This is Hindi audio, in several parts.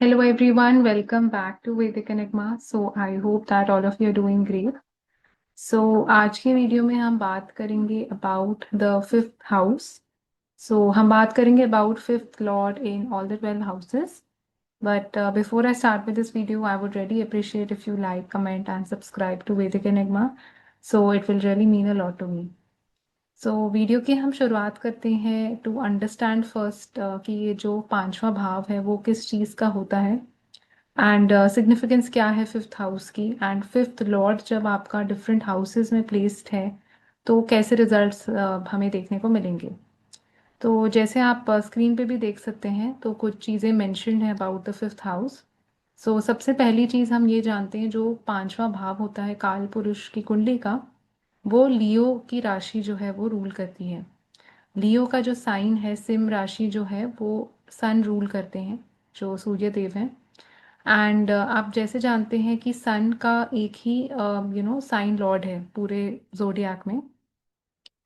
Hello everyone, welcome back to Vedic Enigma. So I hope that all of you are doing great. So आज की वीडियो में हम बात करेंगे about the fifth house. So हम बात करेंगे about fifth lord in all the 12 houses. But before I start with this video, I would really appreciate if you like, comment and subscribe to Vedic Enigma. So it will really mean a lot to me. So video की हम शुरुआत करते हैं टू अंडरस्टैंड फर्स्ट कि ये जो पांचवा भाव है वो किस चीज़ का होता है एंड सिग्निफिकेंस क्या है फिफ्थ हाउस की एंड फिफ्थ लॉर्ड जब आपका डिफरेंट हाउसेस में प्लेस्ड है तो कैसे रिजल्ट्स हमें देखने को मिलेंगे। तो जैसे आप स्क्रीन पे भी देख सकते हैं तो कुछ चीज़ें मेंशन्ड है अबाउट द फिफ्थ हाउस। सो सबसे पहली चीज़ हम ये जानते हैं जो पांचवा भाव होता है काल पुरुष की कुंडली का, वो लियो की राशि जो है वो रूल करती है। लियो का जो साइन है सिम राशि जो है वो सन रूल करते हैं, जो सूर्य देव हैं। एंड आप जैसे जानते हैं कि सन का एक ही साइन लॉर्ड है पूरे जोडियाक में।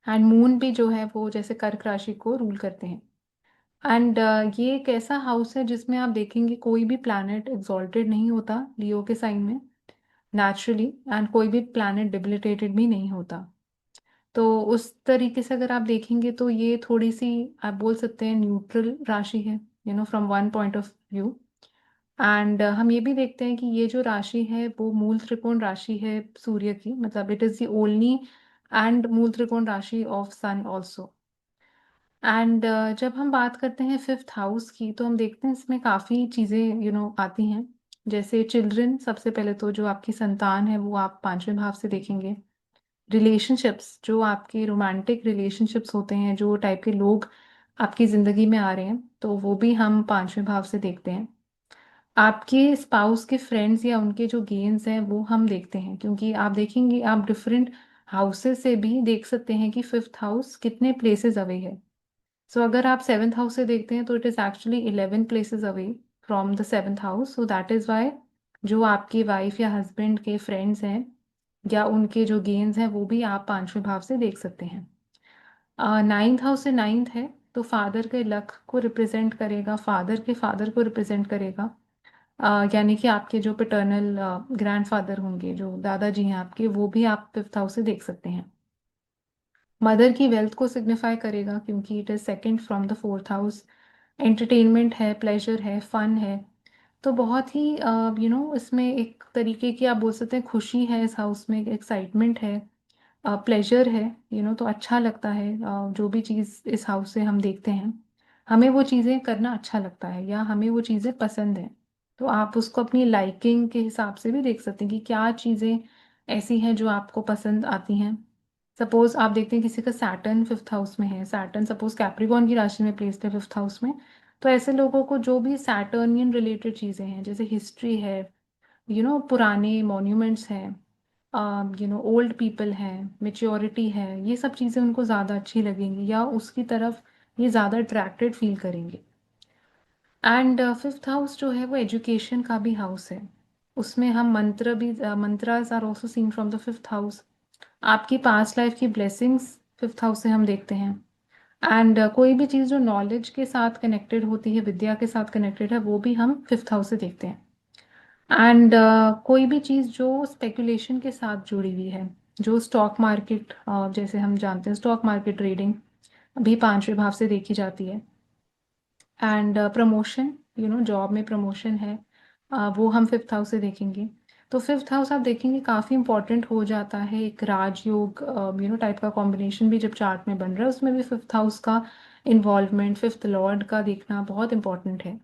एंड मून भी जो है वो जैसे कर्क राशि को रूल करते हैं। एंड ये एक ऐसा हाउस है जिसमें आप देखेंगे कोई भी प्लैनेट एग्जॉल्टेड नहीं होता लियो के साइन में नेचुरली, एंड कोई भी प्लैनेट डिबिलिटेटेड भी नहीं होता। तो उस तरीके से अगर आप देखेंगे तो ये थोड़ी सी आप बोल सकते हैं न्यूट्रल राशि है, from one point of view. And हम ये भी देखते हैं कि ये जो राशि है वो मूल त्रिकोण राशि है सूर्य की, मतलब it is the only and मूल त्रिकोण राशि ऑफ सन ऑल्सो। एंड जब हम बात करते हैं फिफ्थ हाउस की तो हम देखते हैं इसमें काफ़ी चीज़ें आती हैं। जैसे चिल्ड्रन, सबसे पहले तो जो आपकी संतान है वो आप पांचवें भाव से देखेंगे। रिलेशनशिप्स, जो आपके रोमांटिक रिलेशनशिप्स होते हैं, जो टाइप के लोग आपकी ज़िंदगी में आ रहे हैं तो वो भी हम पांचवें भाव से देखते हैं। आपके स्पाउस के फ्रेंड्स या उनके जो गेन्स हैं वो हम देखते हैं, क्योंकि आप देखेंगे आप डिफरेंट हाउसेस से भी देख सकते हैं कि फिफ्थ हाउस कितने प्लेसेस अवे है। सो अगर आप सेवन्थ हाउस से देखते हैं तो it is actually 11 places away from the seventh house. So that is why जो आपकी वाइफ या हस्बैंड के फ्रेंड्स हैं या उनके जो गेन्स हैं वो भी आप पांचवें भाव से देख सकते हैं। नाइन्थ हाउस से नाइन्थ है तो फादर के लक को रिप्रेजेंट करेगा, फादर को रिप्रेजेंट करेगा। यानी कि आपके जो पैटर्नल ग्रैंडफादर होंगे, जो दादाजी हैं आपके, वो भी आप फिफ्थ हाउस से देख सकते हैं। मदर की वेल्थ को सिग्निफाई करेगा क्योंकि it is second from the fourth house. Entertainment है, प्लेजर है, फन है। तो बहुत ही इसमें एक तरीके की आप बोल सकते हैं खुशी है, इस हाउस में एक्साइटमेंट है, प्लेजर है। तो अच्छा लगता है, जो भी चीज़ इस हाउस से हम देखते हैं हमें वो चीज़ें करना अच्छा लगता है या हमें वो चीज़ें पसंद है। तो आप उसको अपनी लाइकिंग के हिसाब से भी देख सकते हैं कि क्या चीज़ें ऐसी हैं जो आपको पसंद आती हैं। सपोज आप देखते हैं किसी का सैटर्न फिफ्थ हाउस में है, सैटर्न सपोज कैप्रिकॉर्न की राशि में प्लेस्ड है फिफ्थ हाउस में। तो ऐसे लोगों को जो भी सैटर्नियन रिलेटेड चीज़ें हैं, जैसे हिस्ट्री है, पुराने मॉन्यूमेंट्स हैं, ओल्ड पीपल हैं, मेच्योरिटी है, ये सब चीज़ें उनको ज़्यादा अच्छी लगेंगी या उसकी तरफ ये ज़्यादा अट्रैक्टेड फील करेंगे। एंड फिफ्थ हाउस जो है वो एजुकेशन का भी हाउस है। उसमें हम मंत्र भी, mantras are also seen from the fifth house. आपकी पास्ट लाइफ की ब्लेसिंग्स फिफ्थ हाउस से हम देखते हैं। एंड कोई भी चीज़ जो नॉलेज के साथ कनेक्टेड होती है, विद्या के साथ कनेक्टेड है, वो भी हम फिफ्थ हाउस से देखते हैं। एंड कोई भी चीज़ जो स्पेकुलेशन के साथ जुड़ी हुई है, जो स्टॉक मार्केट, जैसे हम जानते हैं स्टॉक मार्केट ट्रेडिंग भी पांचवें भाव से देखी जाती है। एंड प्रमोशन, जॉब में प्रमोशन है, वो हम फिफ्थ हाउस से देखेंगे। तो फिफ्थ हाउस आप देखेंगे काफ़ी इंपॉर्टेंट हो जाता है। एक राजयोग टाइप का कॉम्बिनेशन भी जब चार्ट में बन रहा है उसमें भी फिफ्थ हाउस का इन्वॉल्वमेंट, फिफ्थ लॉर्ड का देखना बहुत इंपॉर्टेंट है।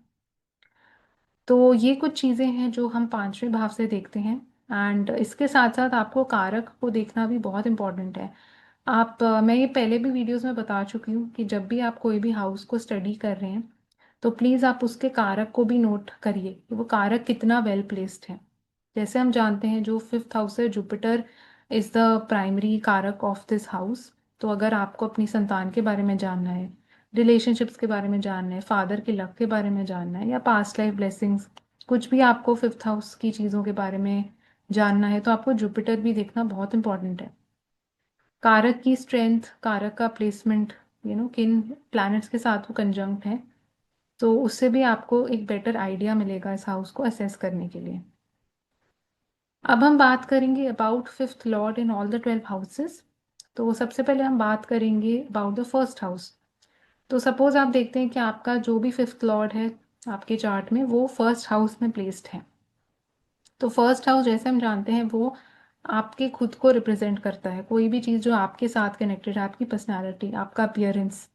तो ये कुछ चीज़ें हैं जो हम पांचवें भाव से देखते हैं। एंड इसके साथ साथ आपको कारक को देखना भी बहुत इंपॉर्टेंट है। मैं ये पहले भी वीडियोस में बता चुकी हूँ कि जब भी आप कोई भी हाउस को स्टडी कर रहे हैं तो प्लीज़ आप उसके कारक को भी नोट करिए कि वो कारक कितना वेल प्लेस्ड है। जैसे हम जानते हैं जो फिफ्थ हाउस है, जुपिटर इज़ द प्राइमरी कारक ऑफ दिस हाउस। तो अगर आपको अपनी संतान के बारे में जानना है, रिलेशनशिप्स के बारे में जानना है, फादर के लक के बारे में जानना है या पास्ट लाइफ ब्लेसिंग्स, कुछ भी आपको फिफ्थ हाउस की चीज़ों के बारे में जानना है तो आपको जुपिटर भी देखना बहुत इंपॉर्टेंट है। कारक की स्ट्रेंथ, कारक का प्लेसमेंट, किन प्लैनेट्स के साथ वो कंजंक्ट है। तो उससे भी आपको एक बेटर आइडिया मिलेगा इस हाउस को असेस करने के लिए। अब हम बात करेंगे about fifth lord in all the 12 houses. तो सबसे पहले हम बात करेंगे अबाउट द फर्स्ट हाउस। तो सपोज आप देखते हैं कि आपका जो भी फिफ्थ लॉर्ड है आपके चार्ट में वो फर्स्ट हाउस में प्लेस्ड है। तो फर्स्ट हाउस जैसे हम जानते हैं वो आपके खुद को रिप्रेजेंट करता है, कोई भी चीज़ जो आपके साथ कनेक्टेड है, आपकी पर्सनालिटी, आपका अपीयरेंस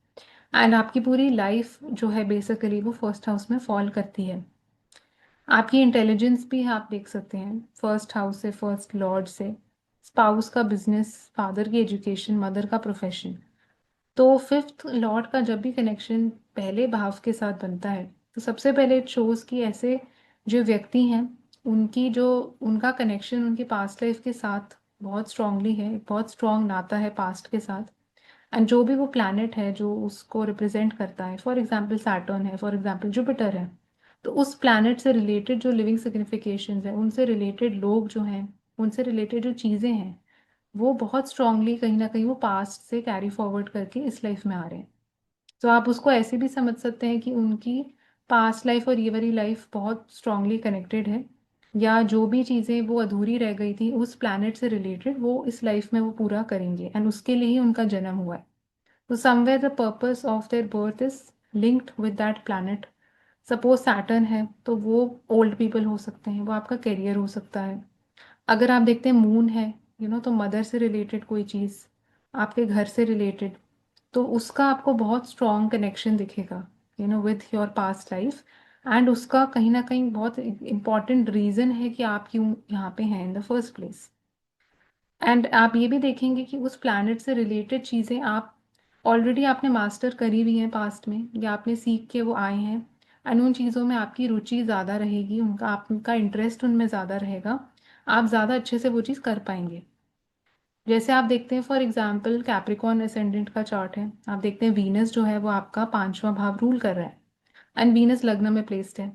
एंड आपकी पूरी लाइफ जो है बेसिकली वो फर्स्ट हाउस में फॉल करती है। आपकी इंटेलिजेंस भी आप देख सकते हैं फर्स्ट हाउस से, फर्स्ट लॉर्ड से, स्पाउस का बिजनेस, फादर की एजुकेशन, मदर का प्रोफेशन। तो फिफ्थ लॉर्ड का जब भी कनेक्शन पहले भाव के साथ बनता है तो सबसे पहले इट शोज कि ऐसे जो व्यक्ति हैं उनकी जो उनका कनेक्शन उनकी पास्ट लाइफ के साथ बहुत स्ट्रांगली है, बहुत स्ट्रांग नाता है पास्ट के साथ। एंड जो भी वो प्लैनेट है जो उसको रिप्रेजेंट करता है, फॉर एग्जाम्पल सैटर्न है, फॉर एग्जाम्पल जुपिटर है, तो उस प्लैनेट से रिलेटेड जो लिविंग सिग्निफिकेशंस हैं, उनसे रिलेटेड लोग जो हैं, उनसे रिलेटेड जो चीज़ें हैं, वो बहुत स्ट्रांगली कहीं ना कहीं वो पास्ट से कैरी फॉरवर्ड करके इस लाइफ में आ रहे हैं। तो आप उसको ऐसे भी समझ सकते हैं कि उनकी पास्ट लाइफ और ये वाली लाइफ बहुत स्ट्रांगली कनेक्टेड है, या जो भी चीज़ें वो अधूरी रह गई थी उस प्लैनेट से रिलेटेड वो इस लाइफ में वो पूरा करेंगे एंड उसके लिए ही उनका जन्म हुआ है। तो somewhere the purpose of their birth is linked with that planet. Suppose Saturn है तो वो ओल्ड पीपल हो सकते हैं, वो आपका करियर हो सकता है। अगर आप देखते हैं मून है, तो मदर से रिलेटेड कोई चीज़, आपके घर से रिलेटेड, तो उसका आपको बहुत स्ट्रॉन्ग कनेक्शन दिखेगा with your past life. And उसका कहीं ना कहीं बहुत इंपॉर्टेंट रीज़न है कि आप क्यों यहाँ पे हैं in the first place. And आप ये भी देखेंगे कि उस प्लैनेट से रिलेटेड चीज़ें आप ऑलरेडी आपने मास्टर करी हुई हैं पास्ट में, या आपने सीख के वो आए हैं एंड उन चीज़ों में आपकी रुचि ज़्यादा रहेगी, उनका आपका इंटरेस्ट उनमें ज़्यादा रहेगा, आप ज़्यादा अच्छे से वो चीज़ कर पाएंगे। जैसे आप देखते हैं फॉर एग्जाम्पल कैप्रिकॉर्न असेंडेंट का चार्ट है, आप देखते हैं वीनस जो है वो आपका पांचवा भाव रूल कर रहा है एंड वीनस लग्न में प्लेस्ड है।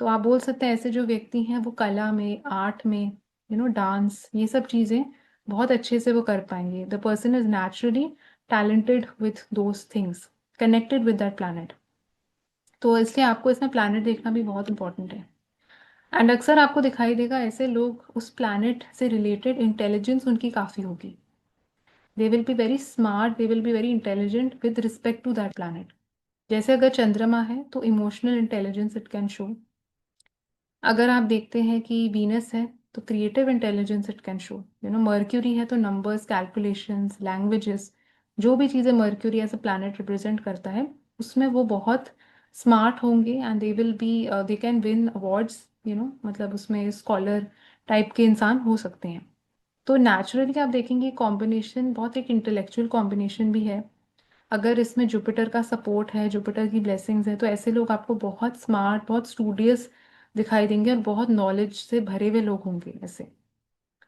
तो आप बोल सकते हैं ऐसे जो व्यक्ति हैं वो कला में, आर्ट में, डांस, ये सब चीज़ें बहुत अच्छे से वो कर पाएंगे। The person is naturally talented with those things, connected with that planet. तो इसलिए आपको इसमें प्लैनेट देखना भी बहुत इंपॉर्टेंट है। एंड अक्सर आपको दिखाई देगा ऐसे लोग उस प्लैनेट से रिलेटेड इंटेलिजेंस उनकी काफ़ी होगी। They will be very smart, they will be very intelligent with respect to that planet. जैसे अगर चंद्रमा है तो emotional intelligence it can show. अगर आप देखते हैं कि वीनस है तो creative intelligence it can show. Mercury है तो नंबर्स, कैलकुलेशंस, लैंग्वेजेस, जो भी चीज़ें Mercury as a planet represent करता है उसमें वो बहुत स्मार्ट होंगे and they will be they can win awards, मतलब उसमें स्कॉलर टाइप के इंसान हो सकते हैं। तो नेचुरली आप देखेंगे कॉम्बिनेशन बहुत एक इंटेलेक्चुअल कॉम्बिनेशन भी है। अगर इसमें जुपिटर का सपोर्ट है, जुपिटर की ब्लेसिंग्स है, तो ऐसे लोग आपको बहुत स्मार्ट, बहुत स्टूडियस दिखाई देंगे और बहुत नॉलेज से भरे हुए लोग होंगे ऐसे।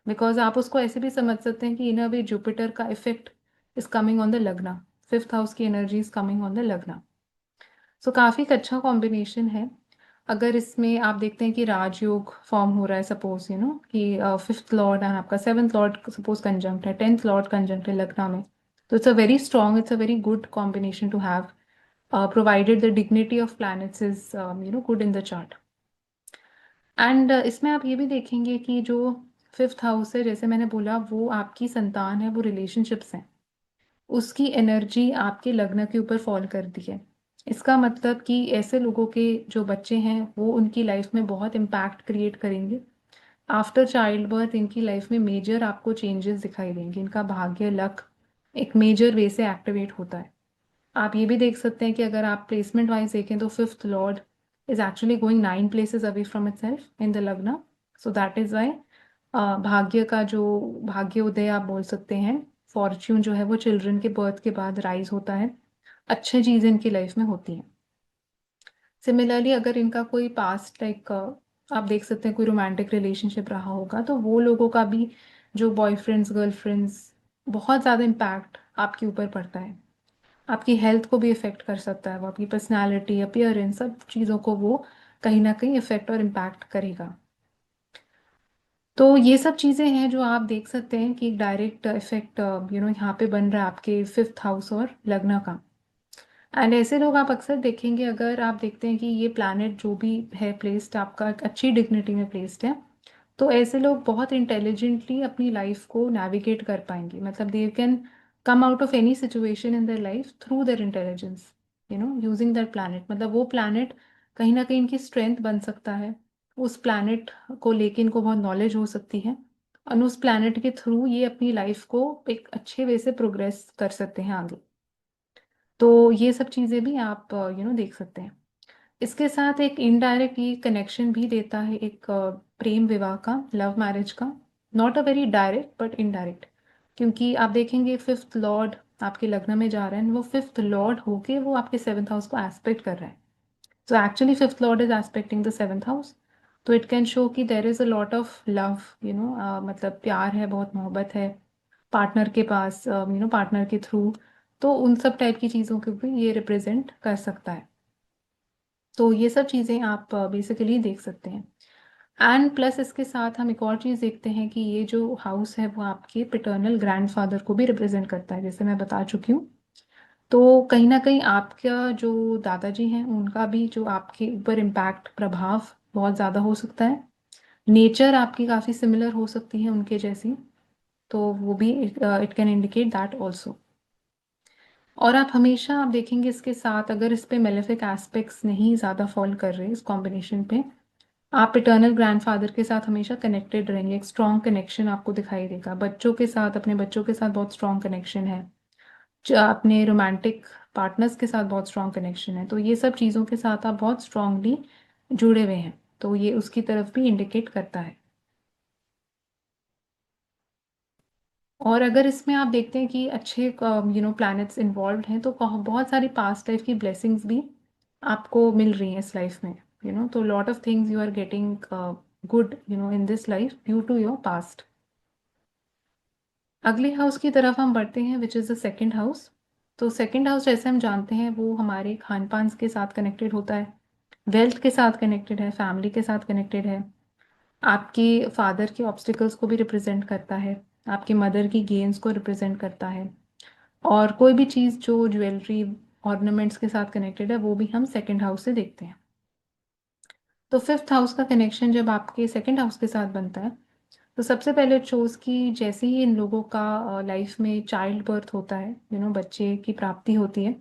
बिकॉज आप उसको ऐसे भी समझ सकते हैं कि इन अ वे जुपिटर का effect is coming on the लग्ना, फिफ्थ हाउस की energy is coming on the लग्ना। सो काफ़ी एक अच्छा कॉम्बिनेशन है। अगर इसमें आप देखते हैं कि राजयोग फॉर्म हो रहा है, सपोज कि फिफ्थ लॉर्ड एंड आपका सेवन्थ लॉर्ड सपोज कंजंक्ट है, टेंथ लॉर्ड कंजंक्ट है लग्ना में, तो it's a very strong, it's a very good combination to have, provided the dignity of planets is good in the chart. And इसमें आप ये भी देखेंगे कि जो फिफ्थ हाउस है, जैसे मैंने बोला, वो आपकी संतान है, वो रिलेशनशिप्स हैं, उसकी एनर्जी आपके लग्न के ऊपर फॉल करती है। इसका मतलब कि ऐसे लोगों के जो बच्चे हैं वो उनकी लाइफ में बहुत इम्पैक्ट क्रिएट करेंगे। आफ्टर चाइल्ड बर्थ इनकी लाइफ में मेजर आपको चेंजेस दिखाई देंगे, इनका भाग्य, लक एक मेजर वे से एक्टिवेट होता है। आप ये भी देख सकते हैं कि अगर आप प्लेसमेंट वाइज देखें तो fifth lord is actually going 9 places away from itself in the lagna. So that is Y भाग्य का जो भाग्य उदय आप बोल सकते हैं, फॉर्च्यून जो है वो चिल्ड्रन के बर्थ के बाद राइज होता है, अच्छी चीज़ें इनकी लाइफ में होती हैं। सिमिलरली अगर इनका कोई पास्ट लाइक आप देख सकते हैं कोई रोमांटिक रिलेशनशिप रहा होगा, तो वो लोगों का भी जो बॉयफ्रेंड्स, गर्लफ्रेंड्स, बहुत ज़्यादा इम्पैक्ट आपके ऊपर पड़ता है। आपकी हेल्थ को भी इफ़ेक्ट कर सकता है, वो आपकी पर्सनालिटी, अपीयरेंस, सब चीज़ों को वो कहीं ना कहीं इफ़ेक्ट और इम्पैक्ट करेगा। तो ये सब चीज़ें हैं जो आप देख सकते हैं कि एक डायरेक्ट इफेक्ट यहाँ पे बन रहा है आपके फिफ्थ हाउस और लग्न का। एंड ऐसे लोग आप अक्सर देखेंगे, अगर आप देखते हैं कि ये प्लैनेट जो भी है प्लेस्ड आपका एक अच्छी डिग्निटी में प्लेस्ड है, तो ऐसे लोग बहुत इंटेलिजेंटली अपनी लाइफ को नेविगेट कर पाएंगे। मतलब दे can come out of any situation in their life through their intelligence, using that planet. मतलब वो प्लैनेट कहीं ना कहीं इनकी स्ट्रेंथ बन सकता है। उस प्लैनेट को लेके इनको बहुत नॉलेज हो सकती है, और उस प्लैनेट के थ्रू ये अपनी लाइफ को एक अच्छे वे से प्रोग्रेस कर सकते हैं आगे। तो ये सब चीज़ें भी आप देख सकते हैं। इसके साथ एक इनडायरेक्ट ये कनेक्शन भी देता है, एक प्रेम विवाह का, लव मैरिज का। Not a very direct but indirect, क्योंकि आप देखेंगे फिफ्थ लॉर्ड आपके लग्न में जा रहे हैं, वो फिफ्थ लॉर्ड होके वो आपके सेवन्थ हाउस को एस्पेक्ट कर रहा है। So actually fifth lord is aspecting the seventh house. तो it can show कि there is a lot of love, मतलब प्यार है, बहुत मोहब्बत है पार्टनर के पास, पार्टनर के थ्रू। तो उन सब टाइप की चीज़ों को भी ये रिप्रेजेंट कर सकता है। तो ये सब चीज़ें आप बेसिकली देख सकते हैं। एंड प्लस इसके साथ हम एक और चीज़ देखते हैं कि ये जो हाउस है वो आपके पिटर्नल ग्रैंडफादर को भी रिप्रेजेंट करता है, जैसे मैं बता चुकी हूँ। तो कहीं ना कहीं आपका जो दादाजी हैं उनका भी जो आपके ऊपर इम्पैक्ट, प्रभाव बहुत ज़्यादा हो सकता है। नेचर आपकी काफ़ी सिमिलर हो सकती है उनके जैसी। तो वो भी it can indicate that also. और आप हमेशा आप देखेंगे इसके साथ, अगर इस पे मेलेफिक एस्पेक्ट्स नहीं ज़्यादा फॉल कर रहे इस कॉम्बिनेशन पे, आप पिटर्नल ग्रैंडफादर के साथ हमेशा कनेक्टेड रहेंगे। एक स्ट्रॉन्ग कनेक्शन आपको दिखाई देगा। बच्चों के साथ, अपने बच्चों के साथ बहुत स्ट्रॉन्ग कनेक्शन है। अपने रोमांटिक पार्टनर्स के साथ बहुत स्ट्रॉन्ग कनेक्शन है। तो ये सब चीज़ों के साथ आप बहुत स्ट्रांगली जुड़े हुए हैं, तो ये उसकी तरफ भी इंडिकेट करता है। और अगर इसमें आप देखते हैं कि अच्छे प्लैनेट्स इन्वॉल्व हैं, तो बहुत सारी पास्ट लाइफ की ब्लेसिंग्स भी आपको मिल रही हैं इस लाइफ में। तो lot of things you are getting good in this life due to your past. अगले हाउस की तरफ हम बढ़ते हैं, which is the second house. तो सेकेंड हाउस जैसे हम जानते हैं वो हमारे खान पान के साथ कनेक्टेड होता है, वेल्थ के साथ कनेक्टेड है, फैमिली के साथ कनेक्टेड है। आपके फादर के ऑब्स्टिकल्स को भी रिप्रेजेंट करता है, आपकी मदर की गेन्स को रिप्रेजेंट करता है। और कोई भी चीज़ जो ज्वेलरी, ऑर्नामेंट्स के साथ कनेक्टेड है, वो भी हम सेकेंड हाउस से देखते हैं। तो फिफ्थ हाउस का कनेक्शन जब आपके सेकेंड हाउस के साथ बनता है, तो सबसे पहले चोज कि जैसे ही इन लोगों का लाइफ में चाइल्ड बर्थ होता है, बच्चे की प्राप्ति होती है,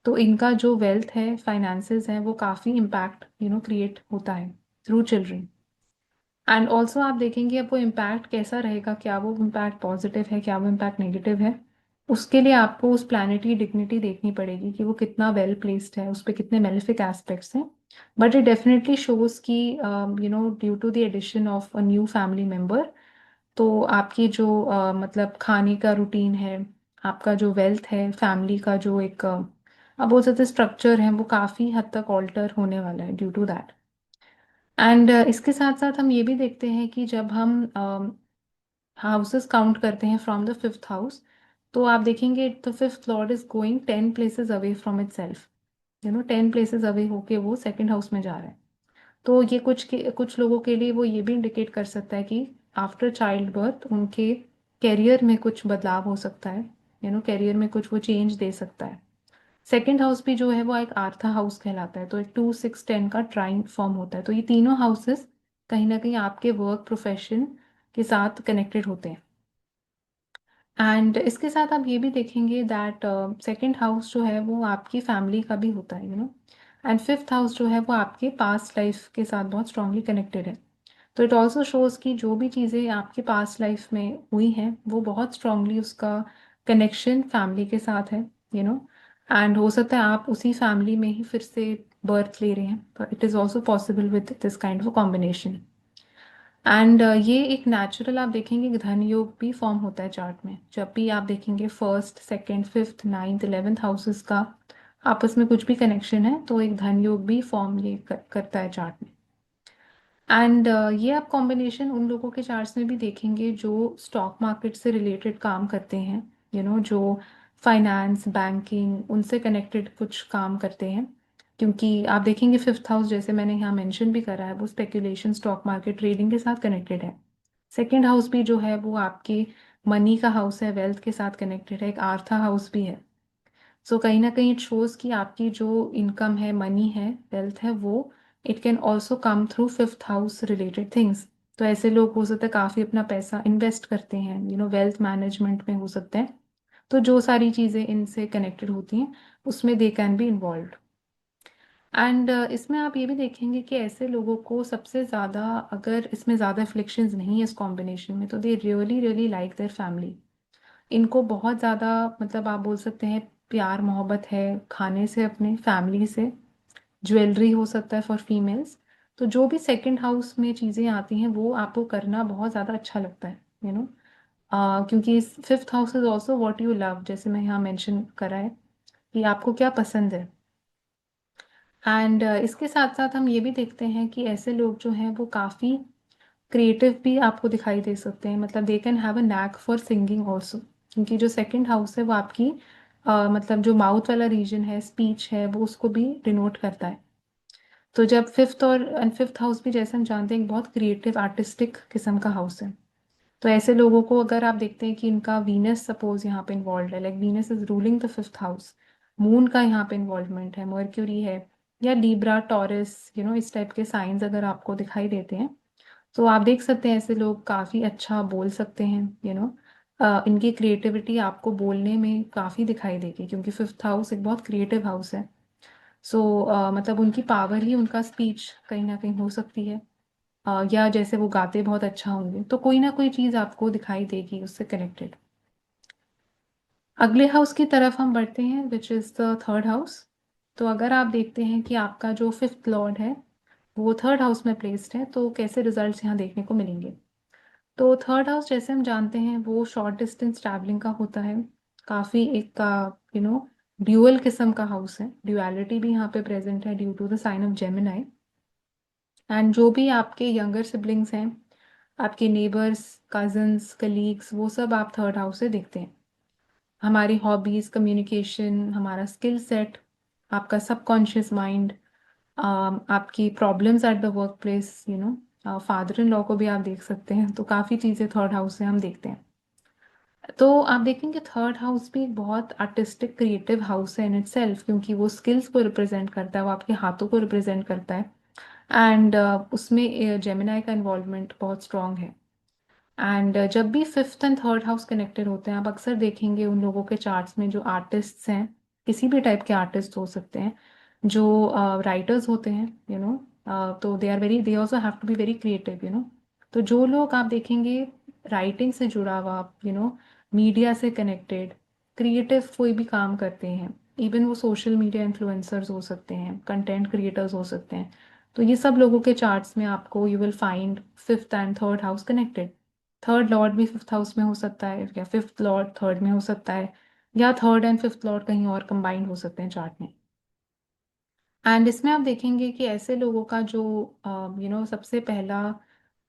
तो इनका जो वेल्थ है, फाइनेंसेस हैं, वो काफ़ी इम्पैक्ट क्रिएट होता है थ्रू चिल्ड्रन। एंड ऑल्सो आप देखेंगे अब वो इम्पैक्ट कैसा रहेगा, क्या वो इम्पैक्ट पॉजिटिव है, क्या वो इम्पैक्ट नेगेटिव है। उसके लिए आपको उस प्लानिट की डिग्निटी देखनी पड़ेगी कि वो कितना वेल प्लेस्ड है, उस पर कितने मेलिफिक एस्पेक्ट्स हैं। बट इट डेफिनेटली शोज कि due to the addition of a new family member, तो आपकी जो मतलब खाने का रूटीन है, आपका जो वेल्थ है, फैमिली का जो एक आप बोल सकते स्ट्रक्चर है, वो काफ़ी हद तक ऑल्टर होने वाला है ड्यू टू दैट। एंड इसके साथ साथ हम ये भी देखते हैं कि जब हम हाउसेस काउंट करते हैं फ्रॉम द फिफ्थ हाउस, तो आप देखेंगे the fifth lord is going 10 places away from it self. 10 places away होके वो सेकेंड हाउस में जा रहा है। तो ये कुछ लोगों के लिए वो ये भी इंडिकेट कर सकता है कि आफ्टर चाइल्ड बर्थ उनके कैरियर में कुछ बदलाव हो सकता है, कैरियर में कुछ वो चेंज दे सकता है। सेकेंड हाउस भी जो है वो एक आर्था हाउस कहलाता है, तो एक 2 6 10 का ट्राइन फॉर्म होता है। तो ये तीनों हाउसेस कहीं ना कहीं आपके वर्क प्रोफेशन के साथ कनेक्टेड होते हैं। एंड इसके साथ आप ये भी देखेंगे दैट सेकेंड हाउस जो है वो आपकी फैमिली का भी होता है, एंड फिफ्थ हाउस जो है वो आपके पास्ट लाइफ के साथ बहुत स्ट्रांगली कनेक्टेड है। तो इट ऑल्सो शोज कि जो भी चीज़ें आपके पास्ट लाइफ में हुई हैं वो बहुत स्ट्रांगली उसका कनेक्शन फैमिली के साथ है, यू नो। एंड हो सकता है आप उसी फैमिली में ही फिर से बर्थ ले रहे हैं, तो it is also possible with this kind of combination. And ये एक नेचुरल आप देखेंगे कि धन योग भी फॉर्म होता है चार्ट में। जब भी आप देखेंगे first, second, fifth, ninth, 11th houses का आपस में कुछ भी कनेक्शन है, तो एक धन योग भी फॉर्म ये करता है चार्ट में। एंड ये आप कॉम्बिनेशन उन लोगों के चार्ट्स में भी देखेंगे जो स्टॉक मार्केट से रिलेटेड काम करते हैं, जो फाइनेंस, बैंकिंग, उनसे कनेक्टेड कुछ काम करते हैं। क्योंकि आप देखेंगे फिफ्थ हाउस जैसे मैंने यहाँ मेंशन भी करा है, वो स्पेकुलेशन, स्टॉक मार्केट, ट्रेडिंग के साथ कनेक्टेड है। सेकेंड हाउस भी जो है वो आपके मनी का हाउस है, वेल्थ के साथ कनेक्टेड है, एक आर्था हाउस भी है। सो कहीं ना कहीं इट शोज कि आपकी जो इनकम है, मनी है, वेल्थ है, वो it can also come through fifth house related things. तो ऐसे लोग हो सकते हैं काफ़ी अपना पैसा इन्वेस्ट करते हैं, वेल्थ मैनेजमेंट में हो सकते हैं। तो जो सारी चीज़ें इनसे कनेक्टेड होती हैं उसमें दे कैन बी इन्वॉल्व। एंड इसमें आप ये भी देखेंगे कि ऐसे लोगों को सबसे ज़्यादा, अगर इसमें ज़्यादा अफ्लिक्शंस नहीं है इस कॉम्बिनेशन में, तो दे really really like their family. इनको बहुत ज़्यादा, मतलब आप बोल सकते हैं प्यार मोहब्बत है खाने से, अपने फैमिली से। ज्वेलरी हो सकता है फॉर फीमेल्स। तो जो भी सेकंड हाउस में चीज़ें आती हैं वो आपको करना बहुत ज़्यादा अच्छा लगता है, क्योंकि fifth house is also what you love, जैसे मैं यहाँ मेंशन करा है कि आपको क्या पसंद है। एंड इसके साथ साथ हम ये भी देखते हैं कि ऐसे लोग जो हैं वो काफ़ी क्रिएटिव भी आपको दिखाई दे सकते हैं, मतलब they can have a knack for singing also. क्योंकि जो सेकंड हाउस है वो आपकी मतलब जो माउथ वाला रीजन है, स्पीच है, वो उसको भी डिनोट करता है। तो जब फिफ्थ और फिफ्थ हाउस भी, जैसे हम जानते हैं, एक बहुत क्रिएटिव आर्टिस्टिक किस्म का हाउस है। तो ऐसे लोगों को अगर आप देखते हैं कि इनका वीनस सपोज यहाँ पे इन्वॉल्व है, like Venus is ruling the fifth house, moon का यहाँ पे इन्वॉल्वमेंट है, मर्क्यूरी है, या लिब्रा, टॉरस, इस टाइप के साइंस अगर आपको दिखाई देते हैं, तो आप देख सकते हैं ऐसे लोग काफ़ी अच्छा बोल सकते हैं। इनकी क्रिएटिविटी आपको बोलने में काफ़ी दिखाई देगी, क्योंकि फिफ्थ हाउस एक बहुत क्रिएटिव हाउस है। सो मतलब उनकी पावर ही उनका स्पीच कहीं ना कहीं हो सकती है। या जैसे वो गाते बहुत अच्छा होंगे, तो कोई ना कोई चीज़ आपको दिखाई देगी उससे कनेक्टेड। अगले हाउस की तरफ हम बढ़ते हैं, which is the third house. तो अगर आप देखते हैं कि आपका जो फिफ्थ लॉर्ड है वो थर्ड हाउस में प्लेस्ड है, तो कैसे रिजल्ट्स यहाँ देखने को मिलेंगे। तो थर्ड हाउस जैसे हम जानते हैं वो शॉर्ट डिस्टेंस ट्रैवलिंग का होता है, काफ़ी एक का ड्यूअल किस्म का हाउस है, ड्यूअलिटी भी यहाँ पे प्रेजेंट है due to the sign of Gemini. And जो भी आपके यंगर सिबलिंग्स हैं, आपके नेबर्स, कजन्स, कलीग्स, वो सब आप थर्ड हाउस से देखते हैं। हमारी हॉबीज़, कम्युनिकेशन, हमारा स्किल सेट, आपका सबकॉन्शियस माइंड, आपकी problems eight the work place, father in law को भी आप देख सकते हैं। तो काफ़ी चीज़ें थर्ड हाउस से हम देखते हैं। तो आप देखेंगे थर्ड हाउस भी एक बहुत आर्टिस्टिक क्रिएटिव हाउस है इन इटसेल्फ, क्योंकि वो स्किल्स को रिप्रेजेंट करता है, वो आपके हाथों को रिप्रेजेंट करता है। एंड उसमें जेमिनाई का इन्वॉल्वमेंट बहुत स्ट्रांग है। एंड जब भी fifth and third house connected होते हैं, आप अक्सर देखेंगे उन लोगों के चार्ट्स में जो आर्टिस्ट्स हैं, किसी भी टाइप के आर्टिस्ट हो सकते हैं, जो राइटर्स होते हैं, तो they are very, they also have to be very creative. तो जो लोग आप देखेंगे राइटिंग से जुड़ा हुआ, मीडिया से कनेक्टेड, क्रिएटिव कोई भी काम करते हैं, इवन वो सोशल मीडिया इन्फ्लुएंसर्स हो सकते हैं, कंटेंट क्रिएटर्स हो सकते हैं, तो ये सब लोगों के चार्ट्स में आपको you will find fifth and third house connected. Third Lord भी फिफ्थ हाउस में हो सकता है, या फिफ्थ लॉर्ड थर्ड में हो सकता है, या थर्ड एंड फिफ्थ लॉर्ड कहीं और कंबाइंड हो सकते हैं चार्ट में। एंड इसमें आप देखेंगे कि ऐसे लोगों का जो सबसे पहला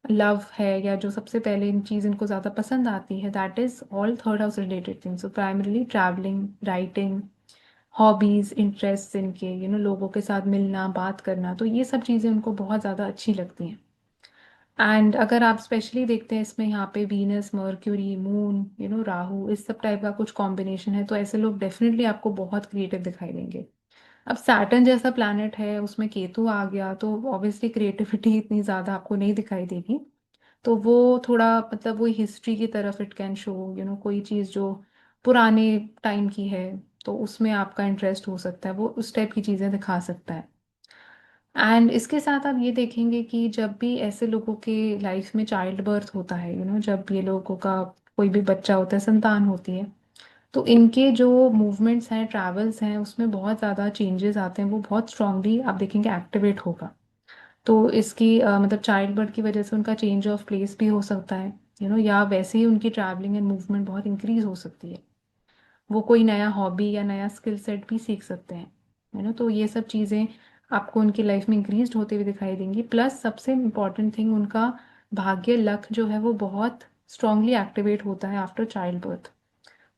लव है, या जो सबसे पहले इन चीज़ इनको ज़्यादा पसंद आती है, that is all third house related things. So primarily travelling, writing, hobbies, interest इनके, लोगों के साथ मिलना, बात करना, तो ये सब चीज़ें उनको बहुत ज़्यादा अच्छी लगती हैं। एंड अगर आप स्पेशली देखते हैं इसमें यहाँ पे वीनस, मर्क्यूरी, मून, राहु, इस सब टाइप का कुछ कॉम्बिनेशन है, तो ऐसे लोग डेफिनेटली आपको बहुत क्रिएटिव दिखाई देंगे। अब सैटर्न जैसा प्लैनेट है, उसमें केतु आ गया, तो ऑब्वियसली क्रिएटिविटी इतनी ज़्यादा आपको नहीं दिखाई देगी। तो वो थोड़ा, मतलब वो हिस्ट्री की तरफ इट कैन शो, कोई चीज़ जो पुराने टाइम की है, तो उसमें आपका इंटरेस्ट हो सकता है, वो उस टाइप की चीज़ें दिखा सकता है। एंड इसके साथ आप ये देखेंगे कि जब भी ऐसे लोगों के लाइफ में चाइल्ड बर्थ होता है, जब ये लोगों का कोई भी बच्चा होता है, संतान होती है, तो इनके जो मूवमेंट्स हैं, ट्रैवल्स हैं, उसमें बहुत ज़्यादा चेंजेस आते हैं, वो बहुत स्ट्रांगली आप देखेंगे एक्टिवेट होगा। तो इसकी मतलब चाइल्ड बर्थ की वजह से उनका चेंज ऑफ प्लेस भी हो सकता है, या वैसे ही उनकी ट्रैवलिंग एंड मूवमेंट बहुत इंक्रीज हो सकती है। वो कोई नया हॉबी या नया स्किल सेट भी सीख सकते हैं, तो ये सब चीज़ें आपको उनकी लाइफ में इंक्रीज होते हुए दिखाई देंगी। प्लस सबसे इम्पॉर्टेंट थिंग, उनका भाग्य लक जो है वो बहुत स्ट्रांगली एक्टिवेट होता है आफ्टर चाइल्ड बर्थ।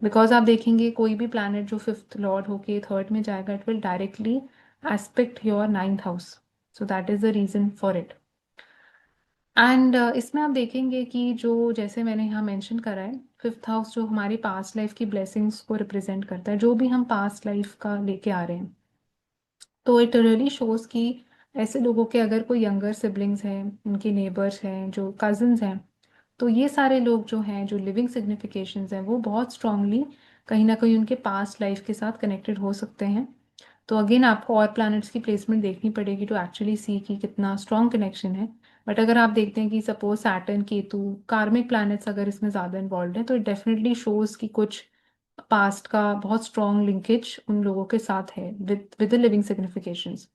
बिकॉज आप देखेंगे कोई भी प्लैनेट जो फिफ्थ लॉर्ड होके थर्ड में जाएगा, it will directly aspect your ninth house. So that is the reason for it. And इसमें आप देखेंगे कि जो, जैसे मैंने यहाँ मेंशन करा है, फिफ्थ हाउस जो हमारी पास्ट लाइफ की ब्लेसिंग्स को रिप्रेजेंट करता है, जो भी हम पास्ट लाइफ का लेके आ रहे हैं। तो इट रियली शोज कि ऐसे लोगों के अगर कोई यंगर सिबलिंग्स हैं, उनके नेबर्स हैं, जो कजिन्स हैं, तो ये सारे लोग जो हैं, जो लिविंग सिग्निफिकेशंस हैं, वो बहुत स्ट्रांगली कहीं ना कहीं उनके पास्ट लाइफ के साथ कनेक्टेड हो सकते हैं। तो अगेन आपको और प्लैनेट्स की प्लेसमेंट देखनी पड़ेगी टू एक्चुअली सी कि कितना स्ट्रॉन्ग कनेक्शन है। बट अगर आप देखते हैं कि सपोज सैटर्न, केतु, कार्मिक प्लैनेट्स अगर इसमें ज़्यादा इन्वॉल्व है, तो इट डेफिनेटली शोज कि कुछ पास्ट का बहुत स्ट्रॉन्ग लिंकेज उन लोगों के साथ है विद विद लिविंग सिग्निफिकेशंस।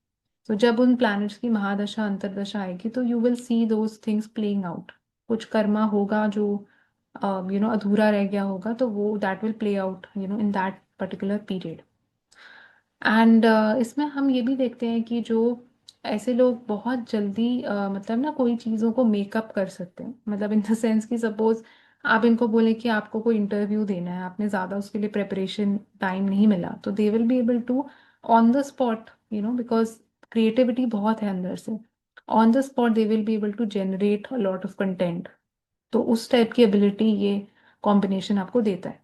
तो जब उन प्लैनेट्स की महादशा अंतरदशा आएगी तो you will see those things playing out. कुछ कर्मा होगा जो अधूरा रह गया होगा, तो वो that will play out in that particular period. And इसमें हम ये भी देखते हैं कि जो ऐसे लोग बहुत जल्दी मतलब ना कोई चीज़ों को मेकअप कर सकते हैं, मतलब इन द सेंस कि सपोज आप इनको बोले कि आपको कोई इंटरव्यू देना है, आपने ज़्यादा उसके लिए प्रिपरेशन टाइम नहीं मिला, तो they will be able to on the spot, because creativity बहुत है अंदर से, on the spot they will be able to generate a lot of content. तो उस टाइप की एबिलिटी ये कॉम्बिनेशन आपको देता है।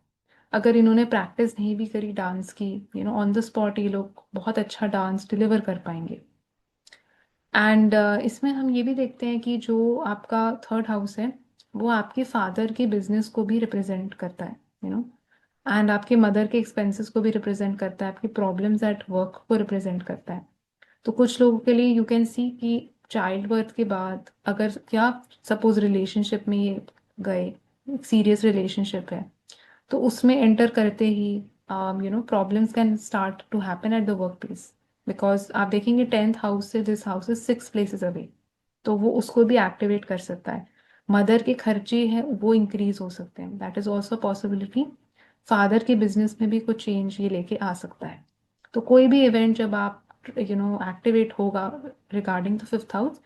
अगर इन्होंने प्रैक्टिस नहीं भी करी डांस की, ऑन द स्पॉट ये लोग बहुत अच्छा डांस डिलीवर कर पाएंगे। एंड इसमें हम ये भी देखते हैं कि जो आपका थर्ड हाउस है, वो आपके फादर के बिजनेस को भी रिप्रेजेंट करता है, यू नो एंड आपके मदर के एक्सपेंसेस को भी रिप्रेजेंट करता है, आपकी प्रॉब्लम्स एट वर्क को रिप्रेजेंट करता है। तो कुछ लोगों के लिए यू कैन सी कि चाइल्ड बर्थ के बाद अगर क्या सपोज रिलेशनशिप में ये गए, सीरियस रिलेशनशिप है, तो उसमें एंटर करते ही problems can start to happen at the work place. Because आप देखेंगे 10th हाउस से this house is 6 places away, तो वो उसको भी एक्टिवेट कर सकता है। मदर के खर्चे हैं वो इंक्रीज हो सकते हैं, that is also possibility. Father के बिजनेस में भी कुछ चेंज ये लेके आ सकता है। तो कोई भी इवेंट जब आप एक्टिवेट होगा रिगार्डिंग द फिफ्थ हाउस,